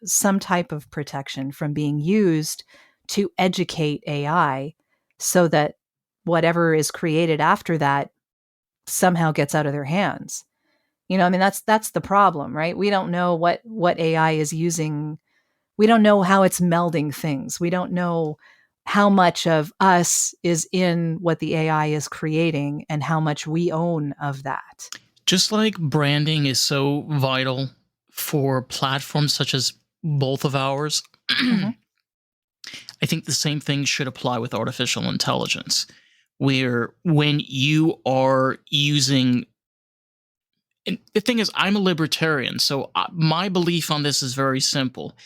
some type of protection from being used to educate AI, so that whatever is created after that somehow gets out of their hands. I mean, that's the problem, right? We don't know what AI is using. We don't know how it's melding things. We don't know how much of us is in what the AI is creating and how much we own of that. Just like branding is so vital for platforms such as both of ours, Mhm. I think the same thing should apply with artificial intelligence, where when you are using, and the thing is, I'm a libertarian, so my belief on this is very simple.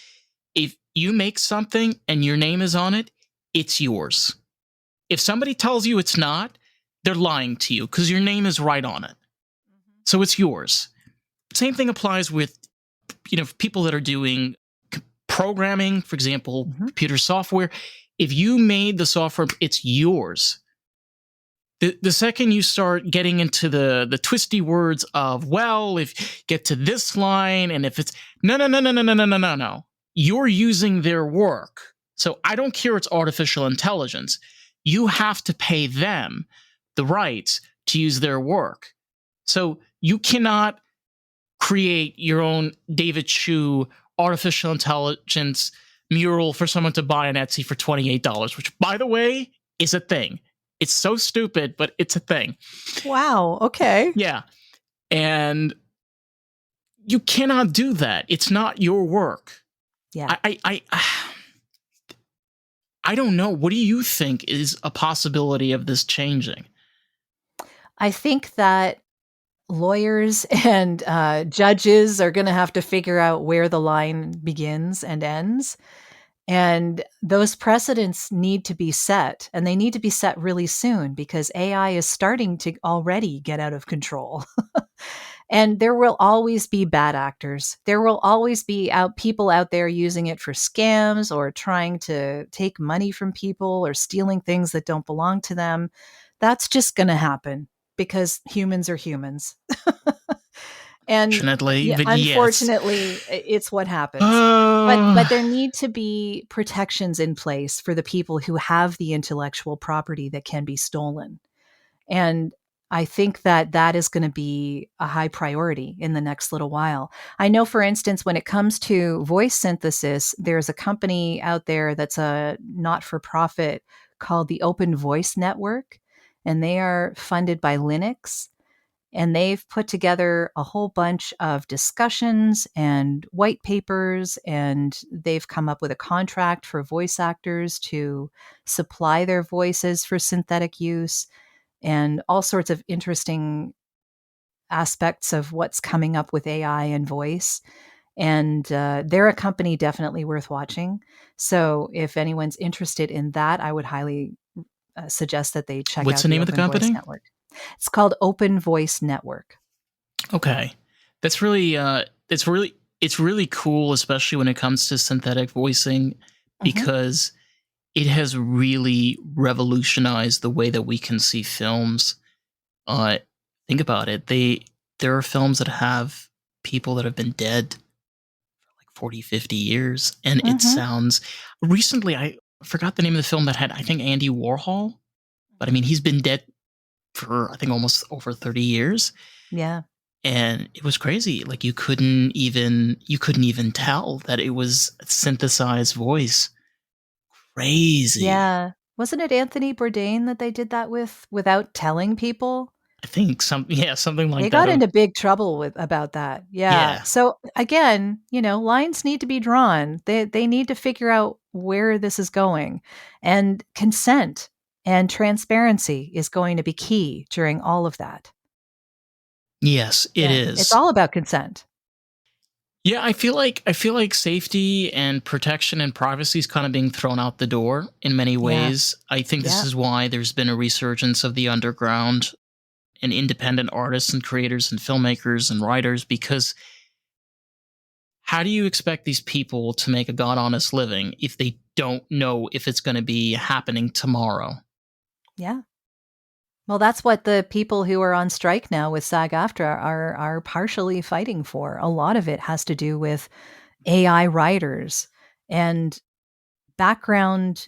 If you make something and your name is on it, it's yours. If somebody tells you it's not, they're lying to you because your name is right on it. So it's yours. Same thing applies with, people that are doing programming, for example, Mhm. computer software. If you made the software, it's yours. The second you start getting into the twisty words of, well, if you get to this line, and if it's no no no no no no no no no no, you're using their work. So I don't care it's artificial intelligence. You have to pay them the rights to use their work. So you cannot create your own David Chu artificial intelligence mural for someone to buy on Etsy for $28, which, by the way, is a thing. It's so stupid, but it's a thing. Wow. Okay. Yeah. And you cannot do that. It's not your work. Yeah. I don't know. What do you think is a possibility of this changing? I think that lawyers and judges are going to have to figure out where the line begins and ends. And those precedents need to be set, and they need to be set really soon, because AI is starting to already get out of control. And there will always be bad actors. There will always be people out there using it for scams, or trying to take money from people, or stealing things that don't belong to them. That's just going to happen because humans are humans. And Fortunately, yeah, but yes. unfortunately, it's what happens. But Uh, there need to be protections in place for the people who have the intellectual property that can be stolen. And I think that that is going to be a high priority in the next little while. I know, for instance, when it comes to voice synthesis, there's a company out there that's a not for profit called the Open Voice Network, and they are funded by Linux. And they've put together a whole bunch of discussions and white papers, and they've come up with a contract for voice actors to supply their voices for synthetic use, and all sorts of interesting aspects of what's coming up with AI and voice. And they're a company definitely worth watching. So if anyone's interested in that, I would highly suggest that they check what's out the the name of the Open Voice company? Network. It's called Open Voice Network. Okay. That's really it's really cool, especially when it comes to synthetic voicing, Mhm. because it has really revolutionized the way that we can see films. Uh think about it. There are films that have people that have been dead for like 40, 50 years, and it Mhm. sounds, recently I forgot the name of the film that had, I think, Andy Warhol, but I mean he's been dead for, I think, almost over 30 years. Yeah. And it was crazy. Like you couldn't even tell that it was a synthesized voice. Crazy. Yeah. Wasn't it Anthony Bourdain that they did that with, without telling people? I think something They like that. got into big trouble with about that. Yeah. Yeah. So again, lines need to be drawn. They need to figure out where this is going. And consent and transparency is going to be key during all of that. Yes, it Yeah. It's is. all about consent. Yeah, I feel like safety and protection and privacy is kind of being thrown out the door in many Yeah. ways. I think this Yeah. is why there's been a resurgence of the underground and independent artists and creators and filmmakers and writers, because how do you expect these people to make a god honest living if they don't know if it's going to be happening tomorrow? Yeah. Well, that's what the people who are on strike now with SAG-AFTRA are partially fighting for. A lot of it has to do with AI writers and background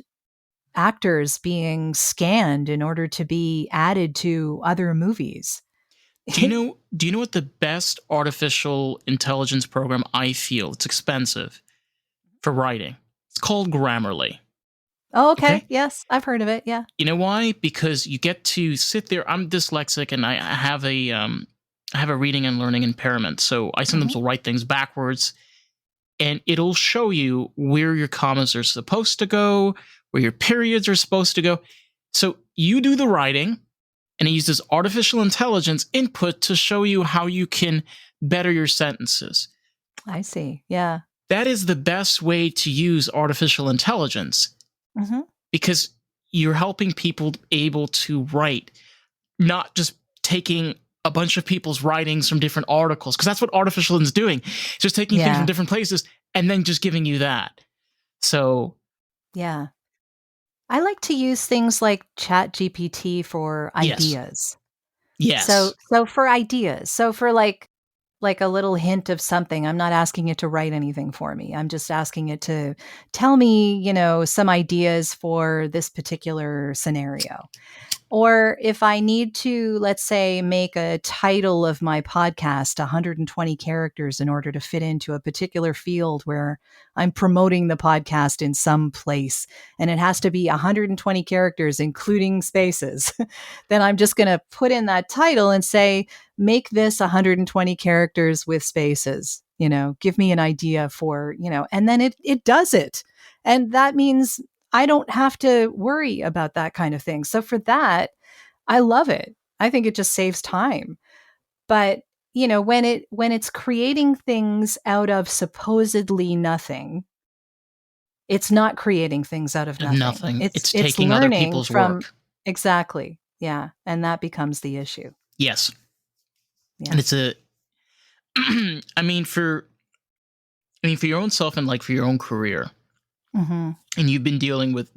actors being scanned in order to be added to other movies. Do you know what the best artificial intelligence program I feel? It's expensive for writing. It's called Grammarly. Oh, Okay? okay. Yes, I've heard of it. Yeah. You know why? Because you get to sit there. I'm dyslexic and I have a reading and learning impairment. So I sometimes Mhm. will write things backwards, and it'll show you where your commas are supposed to go, where your periods are supposed to go. So you do the writing, and it uses artificial intelligence input to show you how you can better your sentences. I see. Yeah. That is the best way to use artificial intelligence, Mhm. because you're helping people able to write, not just taking a bunch of people's writings from different articles, because that's what artificial is doing. It's just taking things from Yeah. different places and then just giving you that. So, Yeah. I like to use things like ChatGPT for yes. ideas. So Yes. so for ideas. So for like a little hint of something, I'm not asking it to write anything for me. I'm just asking it to tell me, some ideas for this particular scenario. Or if I need to, let's say, make a title of my podcast 120 characters in order to fit into a particular field where I'm promoting the podcast in some place, and it has to be 120 characters, including spaces, then I'm just going to put in that title and say, make this 120 characters with spaces. Give me an idea for, and then it does it. And that means I don't have to worry about that kind of thing. So for that, I love it. I think it just saves time. But, when it's creating things out of supposedly nothing, it's not creating things out of nothing. Nothing. It's It's it's taking other learning people's from work. exactly. Yeah, and that becomes the issue. Yes. And Yeah. it's a I mean for your own self and like for your own career. Mhm. And you've been dealing with,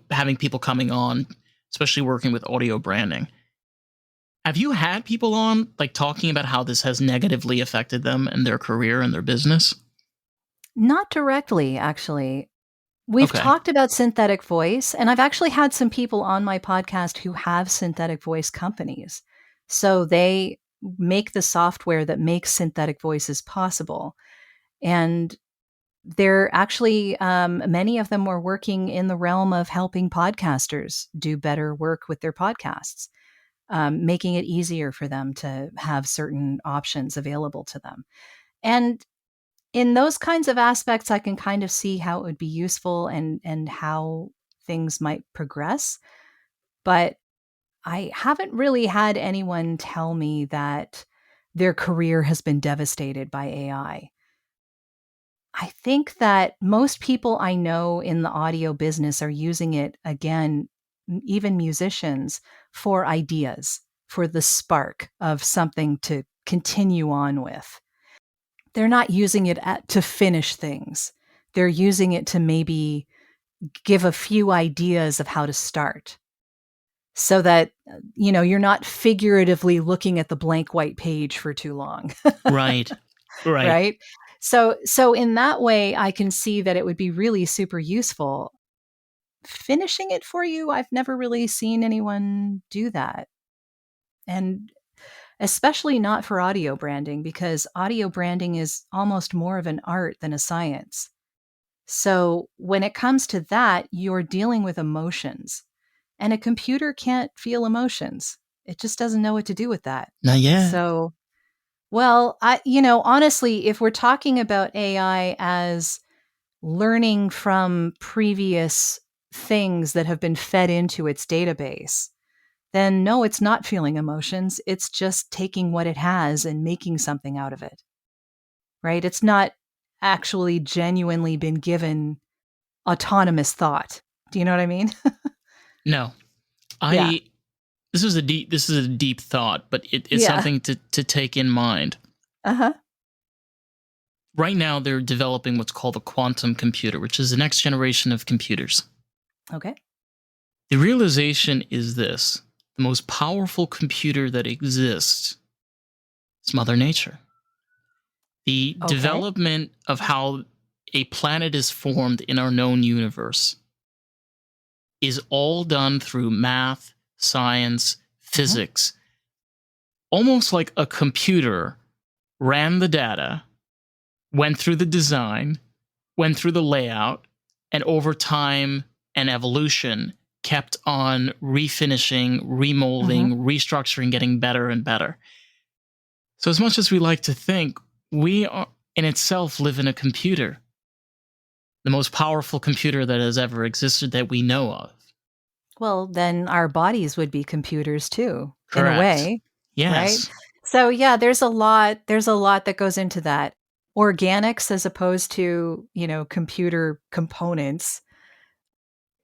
having people coming on, especially working with audio branding. Have you had people on like talking about how this has negatively affected them and their career and their business? Not directly, actually. We've Okay. talked about synthetic voice, and I've actually had some people on my podcast who have synthetic voice companies. So they make the software that makes synthetic voices possible. And they're actually, many of them were working in the realm of helping podcasters do better work with their podcasts, making it easier for them to have certain options available to them. And in those kinds of aspects, I can kind of see how it would be useful and how things might progress. But I haven't really had anyone tell me that their career has been devastated by AI. I think that most people I know in the audio business are using it again, even musicians, for ideas, for the spark of something to continue on with. They're not using it to finish things. They're using it to maybe give a few ideas of how to start so that, you're not figuratively looking at the blank white page for too long. Right. Right. Right? So in that way, I can see that it would be really super useful. Finishing it for you, I've never really seen anyone do that. And especially not for audio branding, because audio branding is almost more of an art than a science. So when it comes to that, you're dealing with emotions, and a computer can't feel emotions. It just doesn't know what to do with that. Not yet. So, well, honestly, if we're talking about AI as learning from previous things that have been fed into its database, then no, it's not feeling emotions. It's just taking what it has and making something out of it. Right? It's not actually genuinely been given autonomous thought. Do you know what I mean? No, Yeah. I this is a deep thought, but it's Yeah. something to take in mind. Uh-huh. Right now, they're developing what's called a quantum computer, which is the next generation of computers. Okay. The realization is this: the most powerful computer that exists is Mother Nature. The Okay. development of how a planet is formed in our known universe is all done through math, science, Mhm. physics, almost like a computer ran the data, went through the design, went through the layout, and over time and evolution kept on refinishing, Mhm. remolding, restructuring, getting better and better. So, as much as we like to think, we are in itself live in a computer, the most powerful computer that has ever existed that we know of. Well, then our bodies would be computers too, in a Correct. way, right? Yes. So yeah, there's a lot that goes into that. Organics as opposed to, computer components.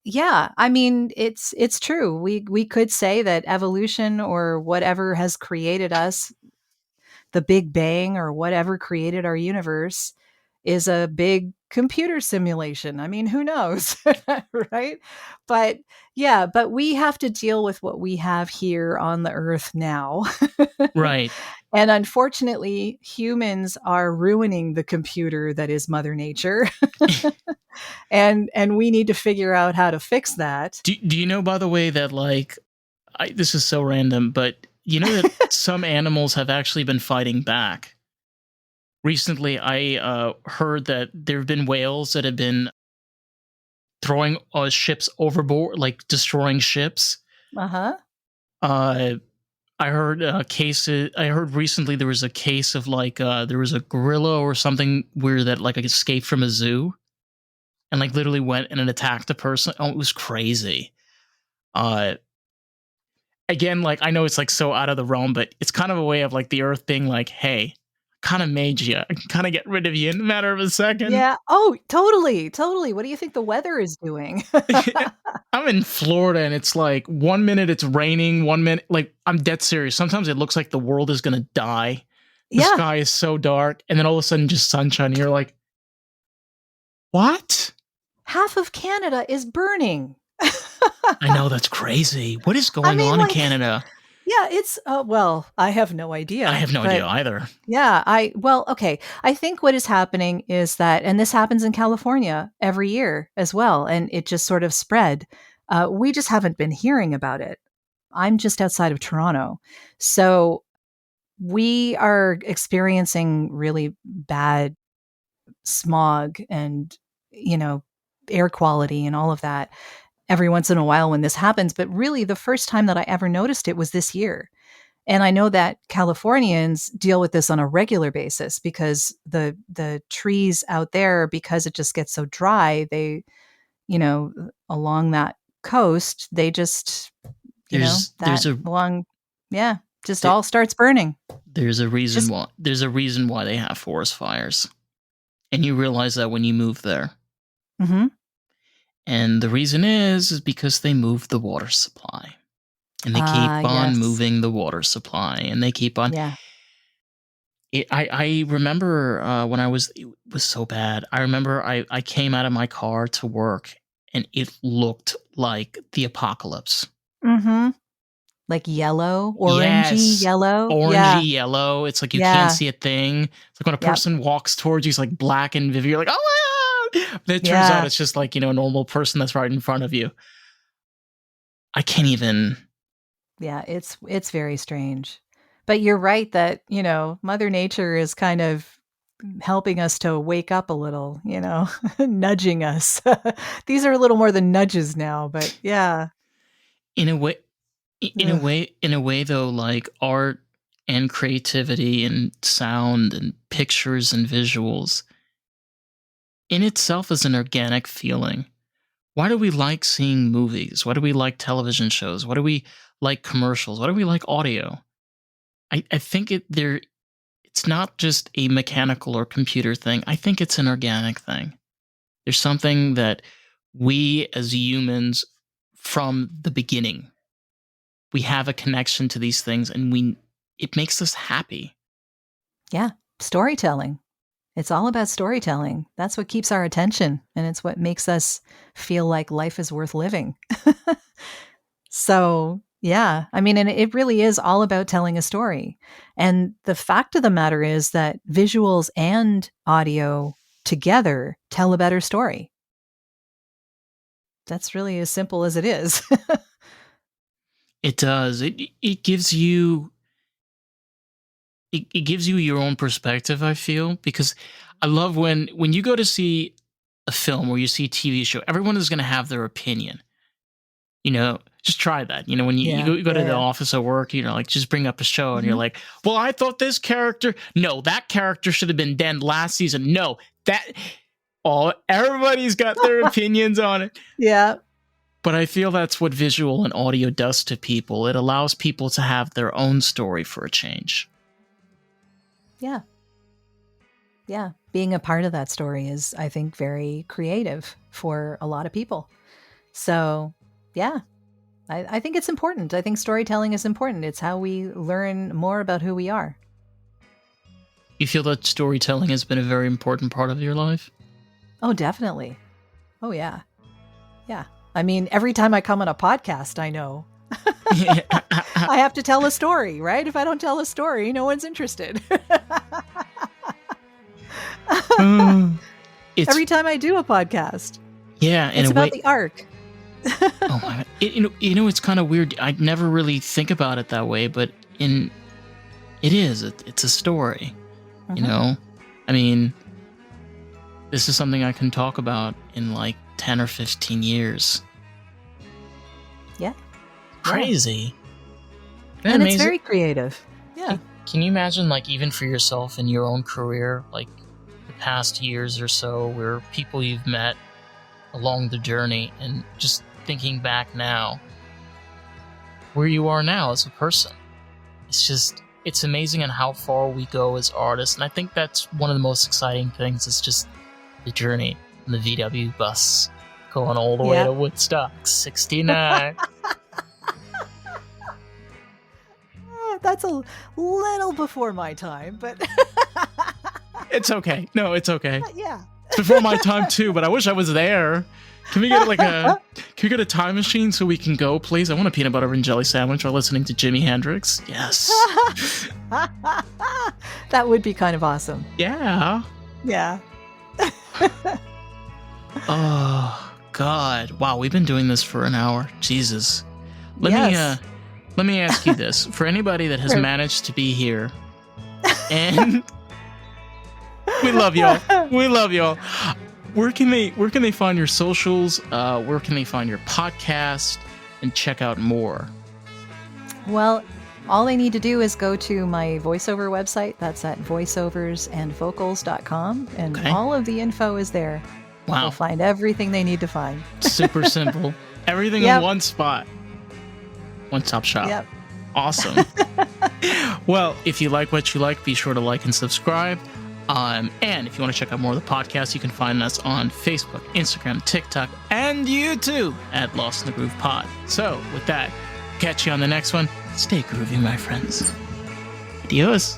Yeah, I mean, it's true. We could say that evolution or whatever has created us, the Big Bang or whatever created our universe is a big computer simulation. I mean, who knows? Right? But yeah, but we have to deal with what we have here on the earth now. Right. And unfortunately, humans are ruining the computer that is Mother Nature. And we need to figure out how to fix that. Do you know, by the way, that like this is so random, but you know that some animals have actually been fighting back. Recently, I heard that there have been whales that have been throwing ships overboard, like destroying ships. Uh-huh. Uh, I heard cases. I heard recently there was a case of like there was a gorilla or something where that like escaped from a zoo and like literally went and attacked a person. Oh, it was crazy. Uh, Again, like I know it's like so out of the realm, but it's kind of a way of like the Earth being like, "Hey, kind of made you. I can kind of get rid of you in a matter of a second." Yeah. Oh, totally, totally. What do you think the weather is doing? I'm in Florida and it's like 1 minute it's raining, 1 minute like I'm dead serious. Sometimes it looks like the world is gonna die. The Yeah. sky is so dark, and then all of a sudden just sunshine. And you're like, what? Half of Canada is burning. I know that's crazy. What is I going mean, on in like, Canada? yeah, it's well, I have no I idea, have no but idea either. yeah, okay. I think what is happening is that, and this happens in California every year as well, and it just sort of spread. We just haven't been hearing about it. I'm just outside of Toronto. So we are experiencing really bad smog and, you know, air quality and all of that every once in a while when this happens. But really, the first time that I ever noticed it was this year. And I know that Californians deal with this on a regular basis because the trees out there, because it just gets so dry, they, along that coast, they just, There's that a along, yeah, just there, all starts burning. Just there's a reason why they have forest fires. And you realize that when you move there. hmm And the reason is because they move the water supply. And they keep on yes. moving the water supply, and they keep on. Yeah. I remember when it was so bad. I remember I came out of my car to work, and it looked like the apocalypse. hmm Like yellow, orangey Yes, yellow. Yeah. orangey yellow. It's like you can't Yeah. see a thing. It's like when a Yep. person walks towards you, it's like black and vivid. You're like, oh my god! But it turns out Yeah. it's just like a normal person that's right in front of you. I can't even. Yeah, it's very strange. But you're right that, Mother Nature is kind of helping us to wake up a little, nudging us. These are a little more than nudges now, but yeah. In a way, Ugh. in a way though, like art and creativity and sound and pictures and visuals in itself is an organic feeling. Why do we like seeing movies? Why do we like television shows? Why do we like commercials? Why do we like audio? I think it's it's not just a mechanical or computer thing. I think it's an organic thing. There's something that we as humans from the beginning, we have a connection to these things, and it makes us happy. Yeah, storytelling. It's all about storytelling. That's what keeps our attention, and it's what makes us feel like life is worth living. So, yeah, I mean, and it really is all about telling a story. And the fact of the matter is that visuals and audio together tell a better story. That's really as simple as it is. It does. It gives you it gives you your own perspective, I feel, because I love when you go to see a film or you see a TV show, everyone is going to have their opinion. Just try that. When you go to the office or work, like just bring up a show and you're like, well, I thought this character, no, that character should have been dead last season. No, everybody's got their opinions on it. Yeah. But I feel that's what visual and audio does to people. It allows people to have their own story for a change. Yeah. Yeah. Being a part of that story is, I think, very creative for a lot of people. So, yeah, I think it's important. I think storytelling is important. It's how we learn more about who we are. You feel that storytelling has been a very important part of your life? Oh, definitely. Oh, yeah. Yeah. I mean, every time I come on a podcast, I know I have to tell a story, right? If I don't tell a story, no one's interested. Every time I do a podcast. Yeah. It's about the arc. Oh my God. It's kind of weird. I never really think about it that way, but it is. It's a story, I mean, this is something I can talk about in like 10 or 15 years. Yeah. Crazy. Yeah. And it's very creative. Yeah. Can you imagine, like, even for yourself in your own career, like the past years or so, where people you've met along the journey, and just thinking back now, where you are now as a person? It's amazing on how far we go as artists. And I think that's one of the most exciting things, is just the journey on the VW bus going all the way to Woodstock 69. That's a little before my time, but It's okay. No, it's okay. Yeah. It's before my time too, but I wish I was there. Can we get a time machine so we can go, please? I want a peanut butter and jelly sandwich while listening to Jimi Hendrix. Yes. That would be kind of awesome. Yeah. Yeah. Oh God! Wow, we've been doing this for an hour. Jesus. Let me ask you this: for anybody that has managed to be here, and we love y'all. We love y'all. Where can they find your socials? Where can they find your podcast and check out more? Well, all they need to do is go to my voiceover website. That's at voiceoversandvocals.com, and all of the info is there. Wow. They'll find everything they need to find. Super simple. Everything in one spot. One-stop shop. Yep. Awesome. Well, if you like what you like, be sure to like and subscribe. And if you want to check out more of the podcast, you can find us on Facebook, Instagram, TikTok, and YouTube at Lost in the Groove Pod. So, with that, catch you on the next one. Stay groovy, my friends. Adios.